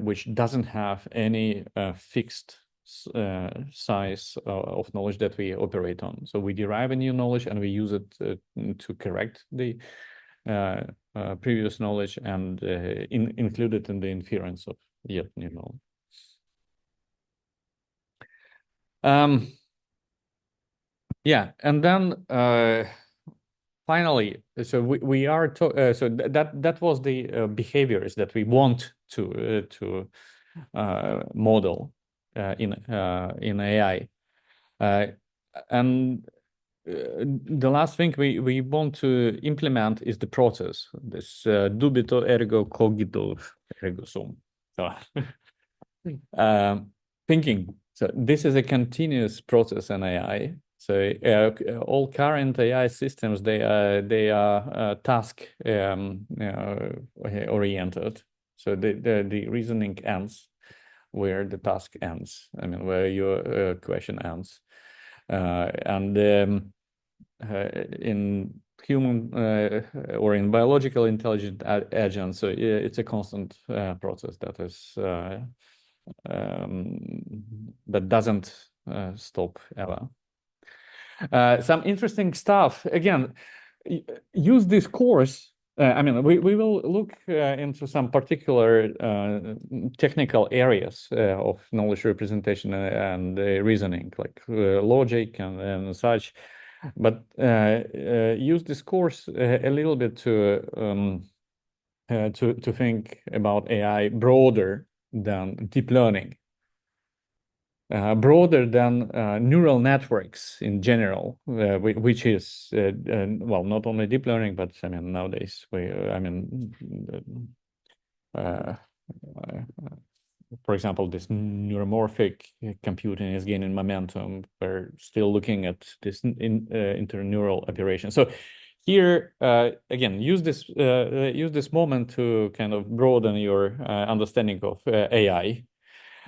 which doesn't have any fixed size of knowledge that we operate on. So we derive a new knowledge and we use it to correct the previous knowledge and include it in the inference of yet new knowledge. Yeah, and then finally, so we are so that was the behaviors that we want to model in AI, and the last thing we want to implement is the process. This dubito ergo cogito ergo sum. So thinking. So this is a continuous process in AI. So all current AI systems they are task oriented. So the reasoning ends where the task ends. I mean where your question ends, and in human or in biological intelligent agents, so it's a constant process that is that doesn't stop ever. Some interesting stuff. Again, use this course. I mean, we will look into some particular technical areas of knowledge representation and reasoning, like logic and such. But use this course a little bit to think about AI broader than deep learning, broader than neural networks in general, which is well, not only deep learning, but I mean nowadays for example, this neuromorphic computing is gaining momentum. We're still looking at this interneural operation. So here again, use this moment to kind of broaden your understanding of AI.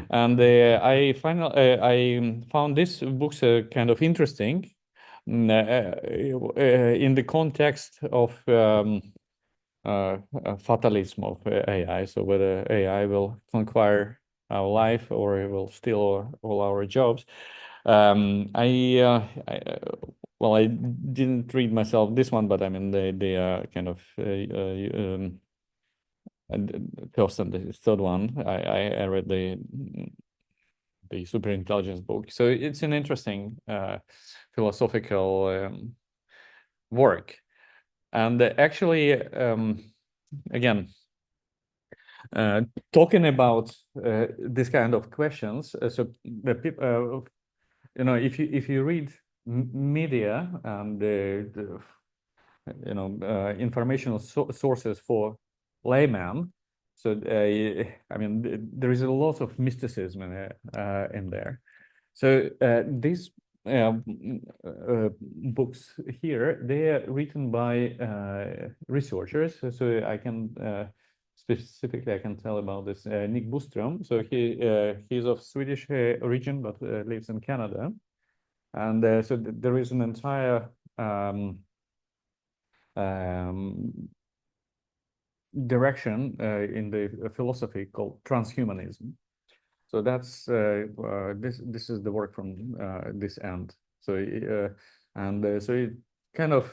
And I found this books kind of interesting in the context of fatalism of AI. So whether AI will conquer our life or it will steal all our jobs. Well, I didn't read myself this one, but I mean they are kind of first and the third one. I read the superintelligence book. So it's an interesting philosophical work. And actually, again, talking about this kind of questions, so the people, you know, if you read media and the informational sources for layman, so I mean there is a lot of mysticism in there. So these books here, they are written by researchers. So I can specifically I can tell about this Nick Bostrom. So he's of Swedish origin but lives in Canada, and so there is an entire direction in the philosophy called transhumanism. So that's this is the work from this end. So so it kind of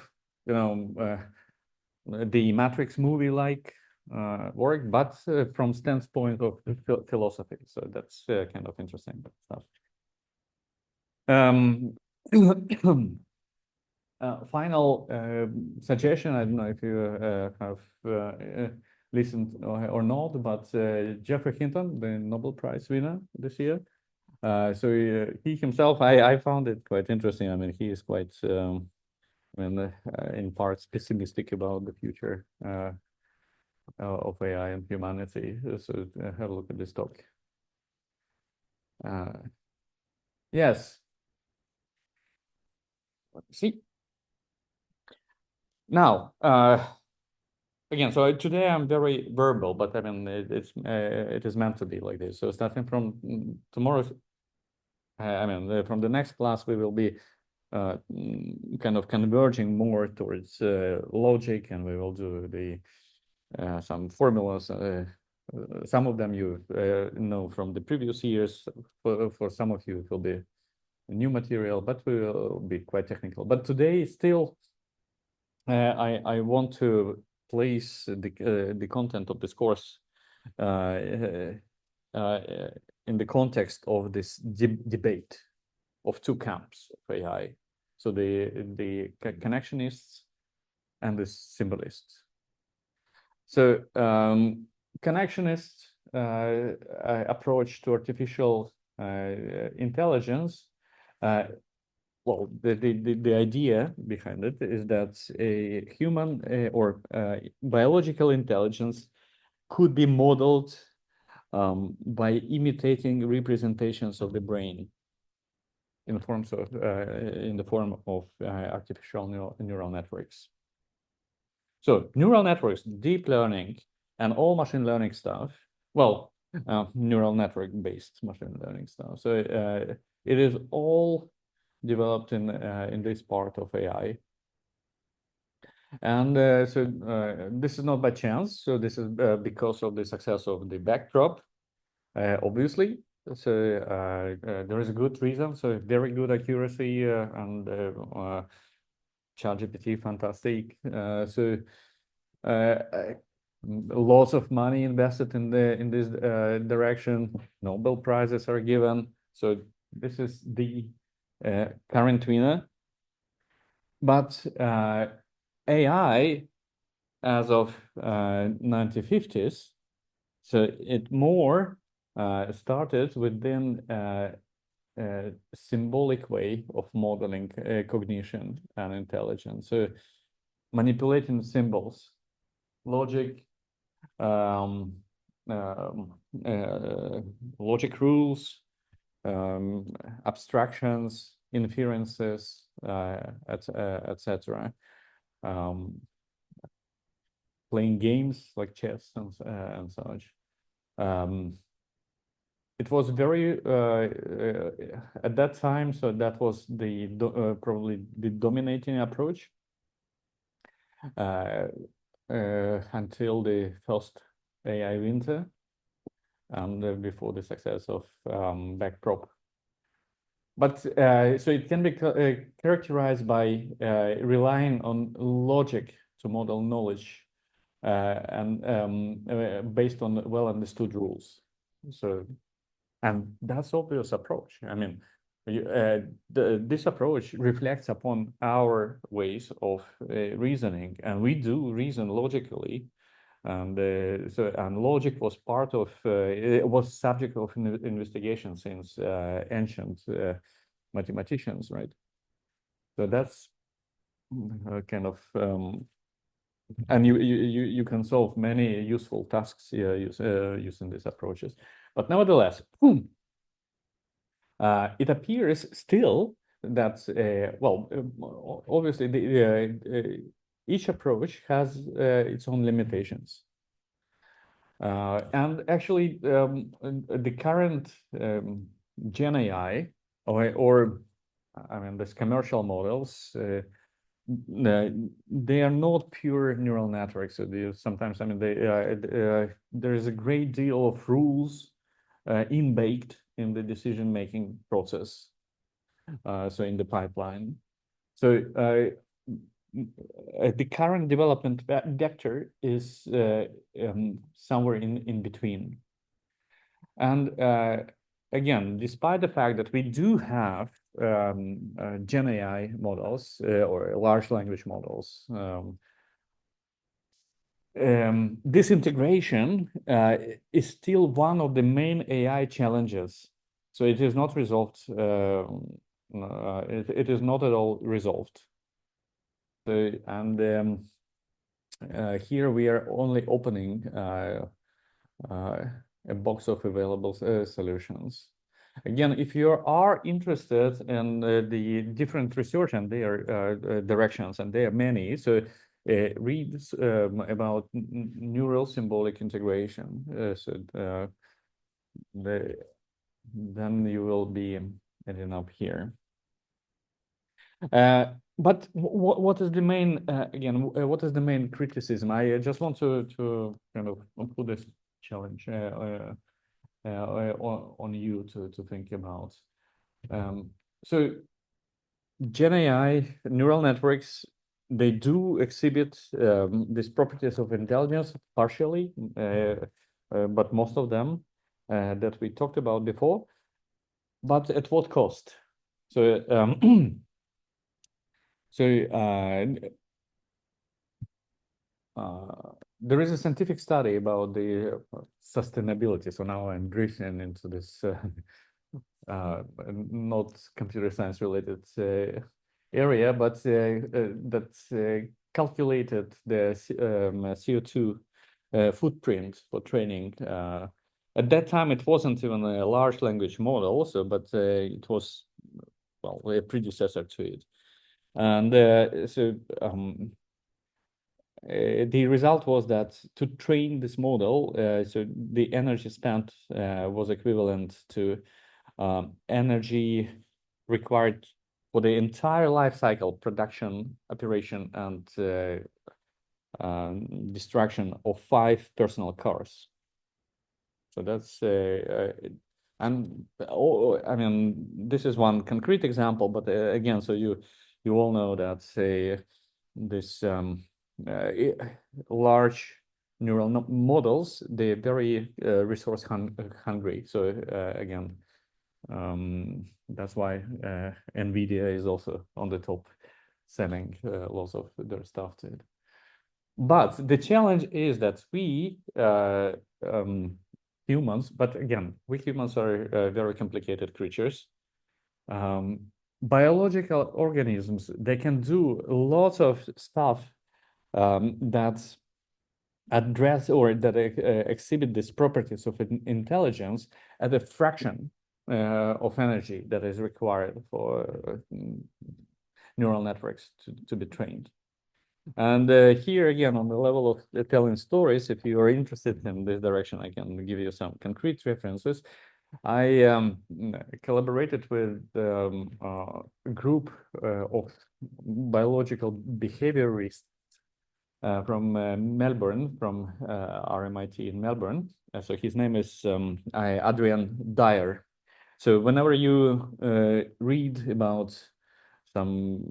the Matrix movie like work, but from standpoint of philosophy. So that's kind of interesting stuff. Final suggestion. I don't know if you have listened or not, but Geoffrey Hinton, the Nobel Prize winner this year. So he himself, I found it quite interesting. I mean, he is quite, in parts pessimistic about the future of AI and humanity. So have a look at this talk. Yes. See. Now, again, so today I'm very verbal, but I mean it is meant to be like this. So starting from tomorrow, I mean from the next class we will be kind of converging more towards logic, and we will do the some formulas. Some of them you know from the previous years. For some of you it will be new material, but we will be quite technical. But today still I want to place the content of this course in the context of this debate of two camps of AI. So the connectionists and the symbolists. So connectionist approach to artificial intelligence. Well, the idea behind it is that a human or biological intelligence could be modeled by imitating representations of the brain in the form of artificial neural networks. So neural networks, deep learning, and all machine learning stuff. Well, neural network-based machine learning stuff. So it is all developed in this part of AI. And this is not by chance. So this is because of the success of the backdrop, obviously. So there is a good reason. So very good accuracy and ChatGPT, fantastic. Lots of money invested in this direction. Nobel Prizes are given. So this is the current winner. But AI, as of 1950s, so it more started within a symbolic way of modeling cognition and intelligence. So manipulating symbols, logic, logic rules, abstractions, inferences, etc. Playing games like chess and such. It was very at that time. So that was the probably the dominating approach until the first AI winter and before the success of backprop. But so it can be characterized by relying on logic to model knowledge and based on well understood rules. So, and that's obvious approach. I mean, this approach reflects upon our ways of reasoning, and we do reason logically. And and logic was part of it was subject of investigation since ancient mathematicians, right? So that's kind of and you can solve many useful tasks using these approaches. But nevertheless, it appears still that well, obviously each approach has its own limitations. And actually, the current Gen AI, or I mean, these commercial models, they are not pure neural networks. So sometimes, I mean, there is a great deal of rules in-baked in the decision-making process. So in the pipeline. So the current development vector is somewhere in between. And again, despite the fact that we do have Gen AI models or large language models, this integration is still one of the main AI challenges. So it is not resolved. It is not at all resolved. So, and here we are only opening a box of available solutions. Again, if you are interested in the different research and their directions, and there are many, so read about neural symbolic integration. Then you will be ending up here. But what is the main again? What is the main criticism? I just want to kind of put this challenge on you to think about. So Gen AI neural networks, they do exhibit these properties of intelligence partially, but most of them that we talked about before. But at what cost? So So there is a scientific study about the sustainability. So now I'm drifting into this not computer science related area, but that calculated the CO2 footprint for training. At that time, it wasn't even a large language model also, but it was, well, a predecessor to it. And the result was that to train this model, so the energy spent was equivalent to energy required for the entire life cycle, production, operation, and destruction of 5 personal cars. So that's and I mean, this is one concrete example, but again, so you all know that this large neural models, they're very resource hungry. So again, that's why NVIDIA is also on the top, selling lots of their stuff to it. But the challenge is that we humans, but again, we humans are very complicated creatures. Biological organisms, they can do lots of stuff that address or that exhibit these properties of intelligence at a fraction of energy that is required for neural networks to be trained. And here again, on the level of telling stories, if you are interested in this direction, I can give you some concrete references. I collaborated with a group of biological behaviorists from Melbourne, from RMIT in Melbourne. So his name is Adrian Dyer. So whenever you read about some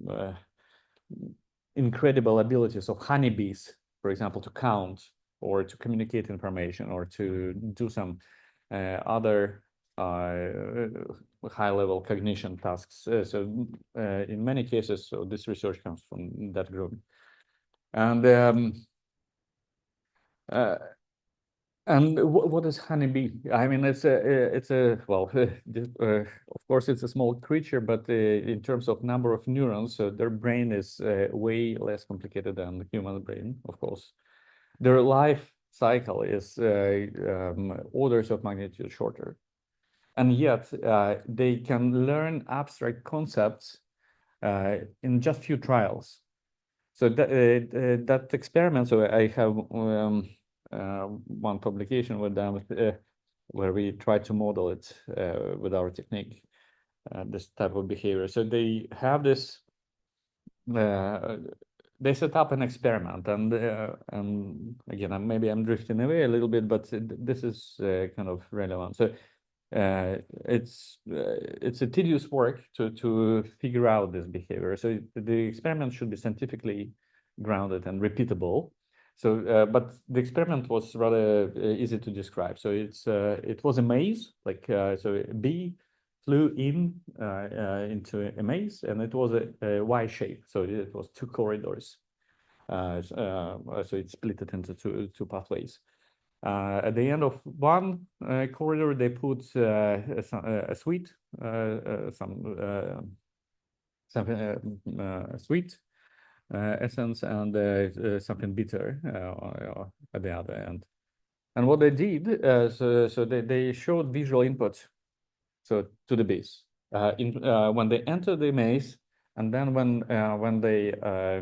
incredible abilities of honeybees, for example, to count or to communicate information or to do some other high-level cognition tasks. So in many cases, so this research comes from that group. And what is honeybee? I mean, it's a well, of course, it's a small creature, but in terms of number of neurons, so their brain is way less complicated than the human brain, of course. Their life cycle is orders of magnitude shorter, and yet they can learn abstract concepts in just few trials. So that experiment, so I have one publication with them where we try to model it with our technique, this type of behavior. So they have this, they set up an experiment, and again, maybe I'm drifting away a little bit, but this is kind of relevant. So it's a tedious work to figure out this behavior. So the experiment should be scientifically grounded and repeatable. So, but the experiment was rather easy to describe. So it was a maze, like so a bee flew into a maze, and it was a Y shape. So it was 2 corridors. So it split it into two pathways. At the end of one corridor, they put a sweet, sweet essence, and something bitter at the other end. And what they did, so they showed visual input, so to the bees when they enter the maze, and then when they, I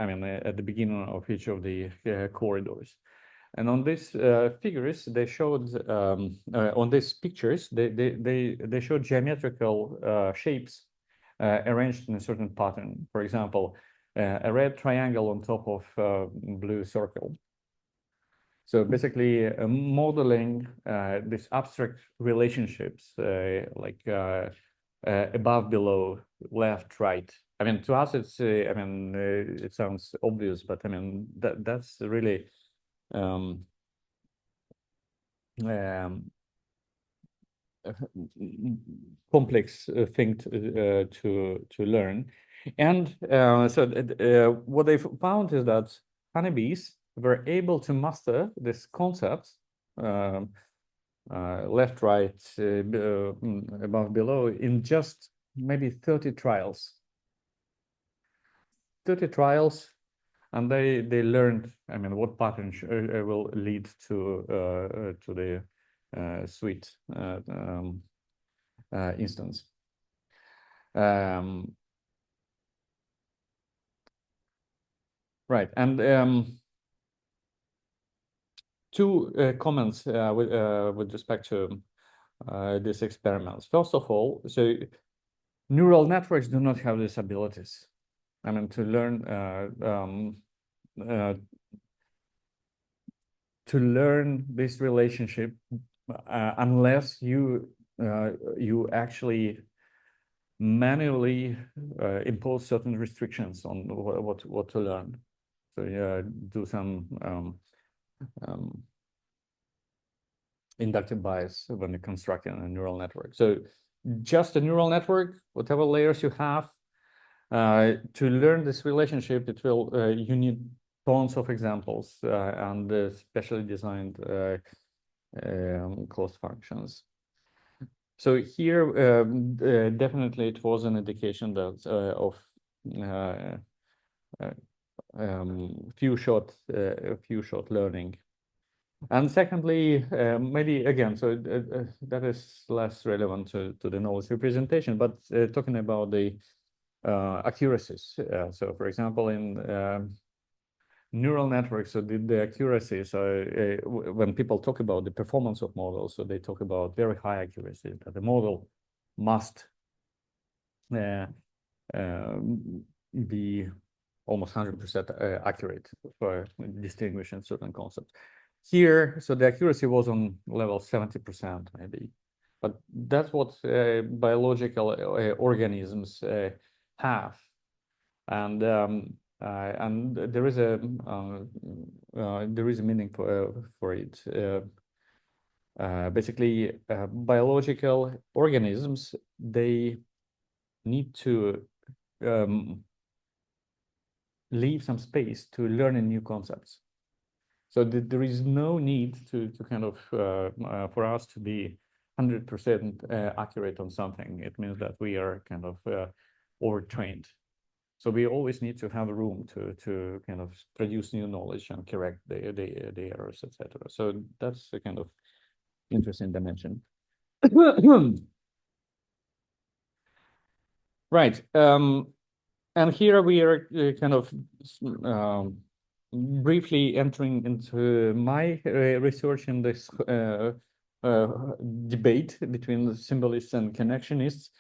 mean, at the beginning of each of the corridors. And on these figures, they showed on these pictures, they showed geometrical shapes arranged in a certain pattern. For example, a red triangle on top of a blue circle. So basically, modeling these abstract relationships, like above, below, left, right. I mean, to us, it's I mean, it sounds obvious, but I mean that's really complex thing to learn. And what they found is that honeybees were able to master this concept, left, right, above, below, in just maybe 30 trials. 30 trials, and they learned, I mean, what pattern will lead to the sweet instance. Right, and two comments with respect to these experiments. First of all, so neural networks do not have these abilities. I mean, to learn this relationship unless you actually manually impose certain restrictions on what to learn. So do some inductive bias when you're constructing a neural network. So just a neural network, whatever layers you have, to learn this relationship, it will you need tons of examples and specially designed closed functions. So here, definitely, it was an indication that of few shot learning. And secondly, maybe again, so that is less relevant to the knowledge representation, but talking about the accuracies. So, for example, in neural networks, so the accuracy. So when people talk about the performance of models, so they talk about very high accuracy, that the model must be almost 100% accurate for distinguishing certain concepts. Here, so the accuracy was on level 70% maybe, but that's what biological organisms have, and there is a meaning for it. Basically, biological organisms, they need to leave some space to learn new concepts. So there is no need to kind of for us to be 100% accurate on something. It means that we are kind of overtrained. So we always need to have room to kind of produce new knowledge and correct the errors, etc. So that's a kind of interesting dimension. Right. And here we are kind of briefly entering into my research in this debate between the symbolists and connectionists,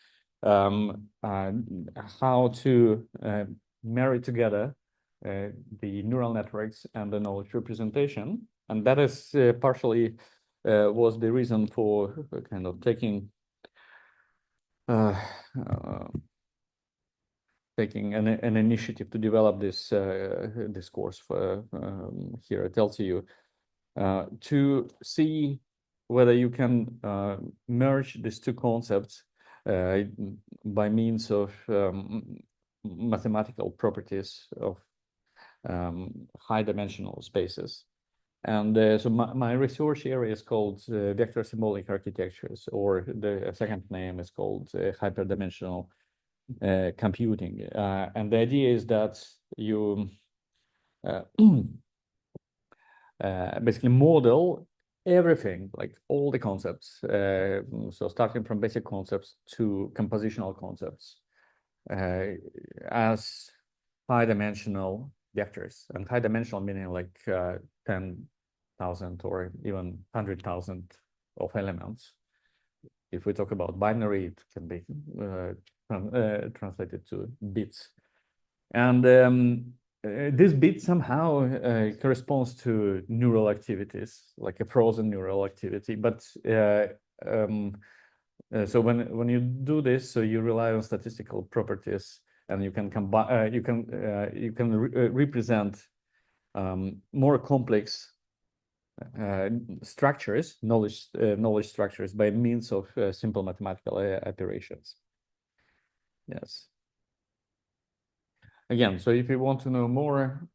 how to marry together the neural networks and the knowledge representation. And that is partially was the reason for kind of taking an initiative to develop this this course for, here at LTU, to see whether you can merge these two concepts by means of mathematical properties of high-dimensional spaces. And so my research area is called vector symbolic architectures, or the second name is called hyperdimensional computing. And the idea is that you basically model everything, like all the concepts. So starting from basic concepts to compositional concepts as high-dimensional vectors. And high-dimensional meaning like 10,000 or even 100,000 of elements. If we talk about binary, it can be translated to bits. And this bit somehow corresponds to neural activities, like a frozen neural activity. But so when you do this, so you rely on statistical properties, and you can combine, you can represent more complex structures, knowledge structures, by means of simple mathematical operations. Yes. again, so if you want to know more,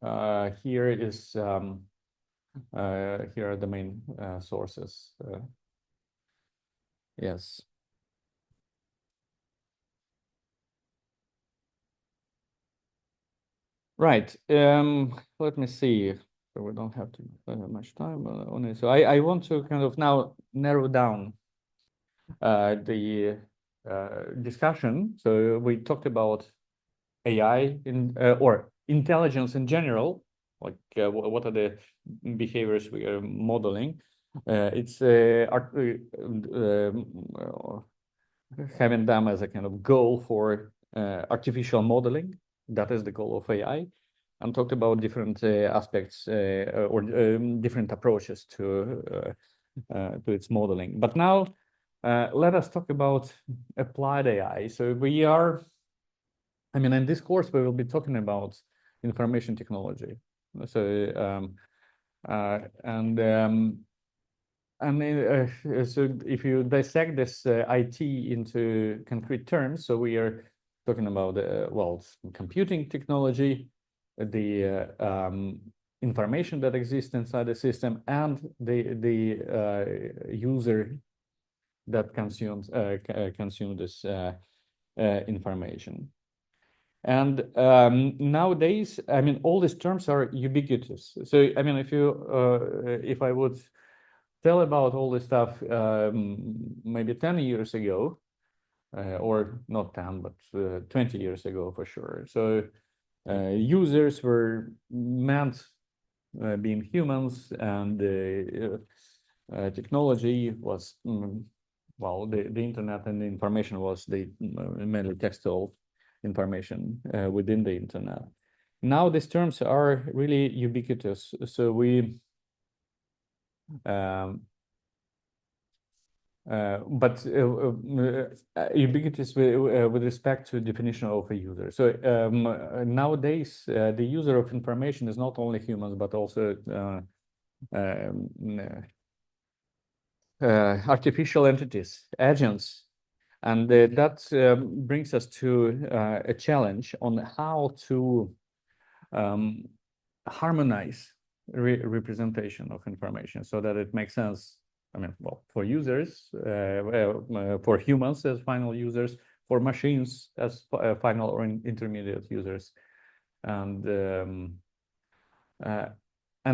here are the main sources. Yes. Right. Let me see. So we don't have to much time on it. So I want to kind of now narrow down the discussion. So we talked about AI or intelligence in general, like what are the behaviors we are modeling. It's having them as a kind of goal for artificial modeling. That is the goal of AI, and talked about different aspects or different approaches to its modeling. But now let us talk about applied AI. So we are, I mean, in this course, we will be talking about information technology. So, so if you dissect this IT into concrete terms, so we are talking about, well, computing technology, the information that exists inside the system, and the user that consumes this information. And nowadays, I mean, all these terms are ubiquitous. So, I mean, if I would tell about all this stuff maybe 10 years ago, or not 10, but 20 years ago for sure. So users were meant being humans, and technology was, well, the internet and the information was the mainly textual information within the internet. Now these terms are really ubiquitous. So we but ubiquitous with respect to definition of a user. So nowadays, the user of information is not only humans, but also artificial entities, agents. And that brings us to a challenge on how to harmonize representation of information so that it makes sense. I mean, well, for users, for humans as final users, for machines as final or intermediate users, and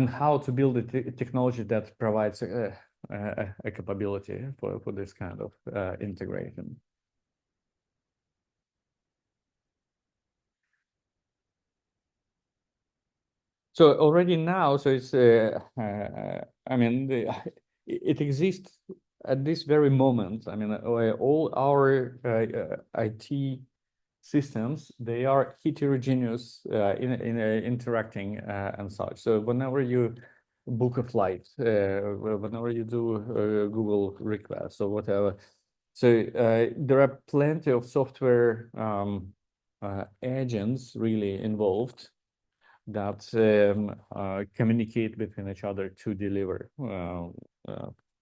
how to build a technology that provides a capability for this kind of integration. So already now, so it's, I mean, it exists at this very moment. I mean, all our IT systems, they are heterogeneous in interacting and such. So whenever you book a flight, whenever you do Google requests or whatever, so there are plenty of software agents really involved that communicate between each other to deliver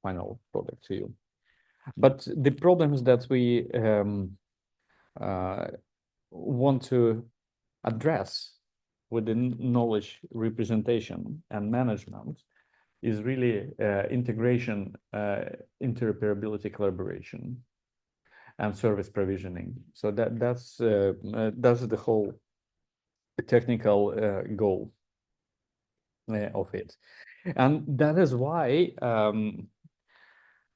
final product to you. But the problem is that we want to address with the knowledge representation and management is really integration, interoperability, collaboration, and service provisioning. So that's the whole technical goal of it. And that is why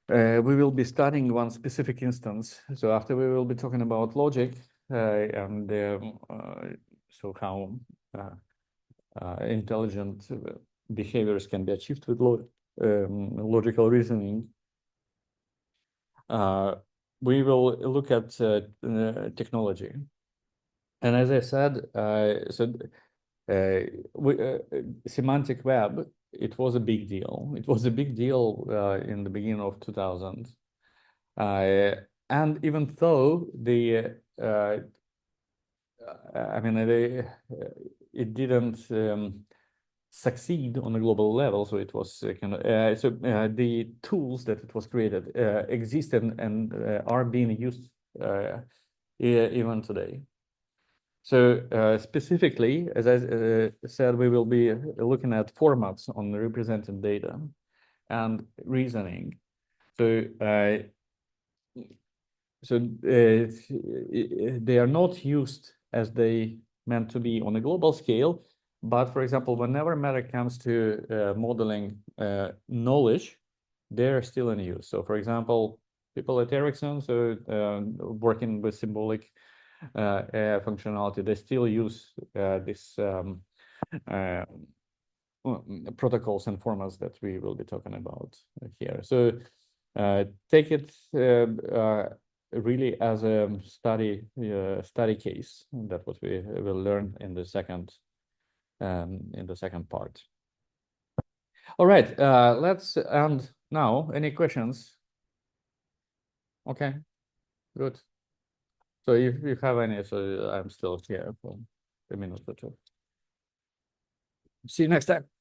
we will be studying one specific instance. So after we will be talking about logic and so how intelligent behaviors can be achieved with logical reasoning. We will look at technology. And as I said, semantic web, it was a big deal. It was a big deal in the beginning of 2000. And even though I mean, it didn't succeed on a global level, so it was kind of the tools that it was created exist and are being used even today. So specifically, as I said, we will be looking at formats on the represented data and reasoning. So they are not used as they meant to be on a global scale. But for example, whenever matter comes to modeling knowledge, they're still in use. So for example, people at Ericsson, working with symbolic functionality, they still use this protocols and formats that we will be talking about here. So take it really as a study case. That's what we will learn in the second part. All right, let's end now. Any questions? Okay, good. So if you have any, so I'm still here for a minute or two. See you next time.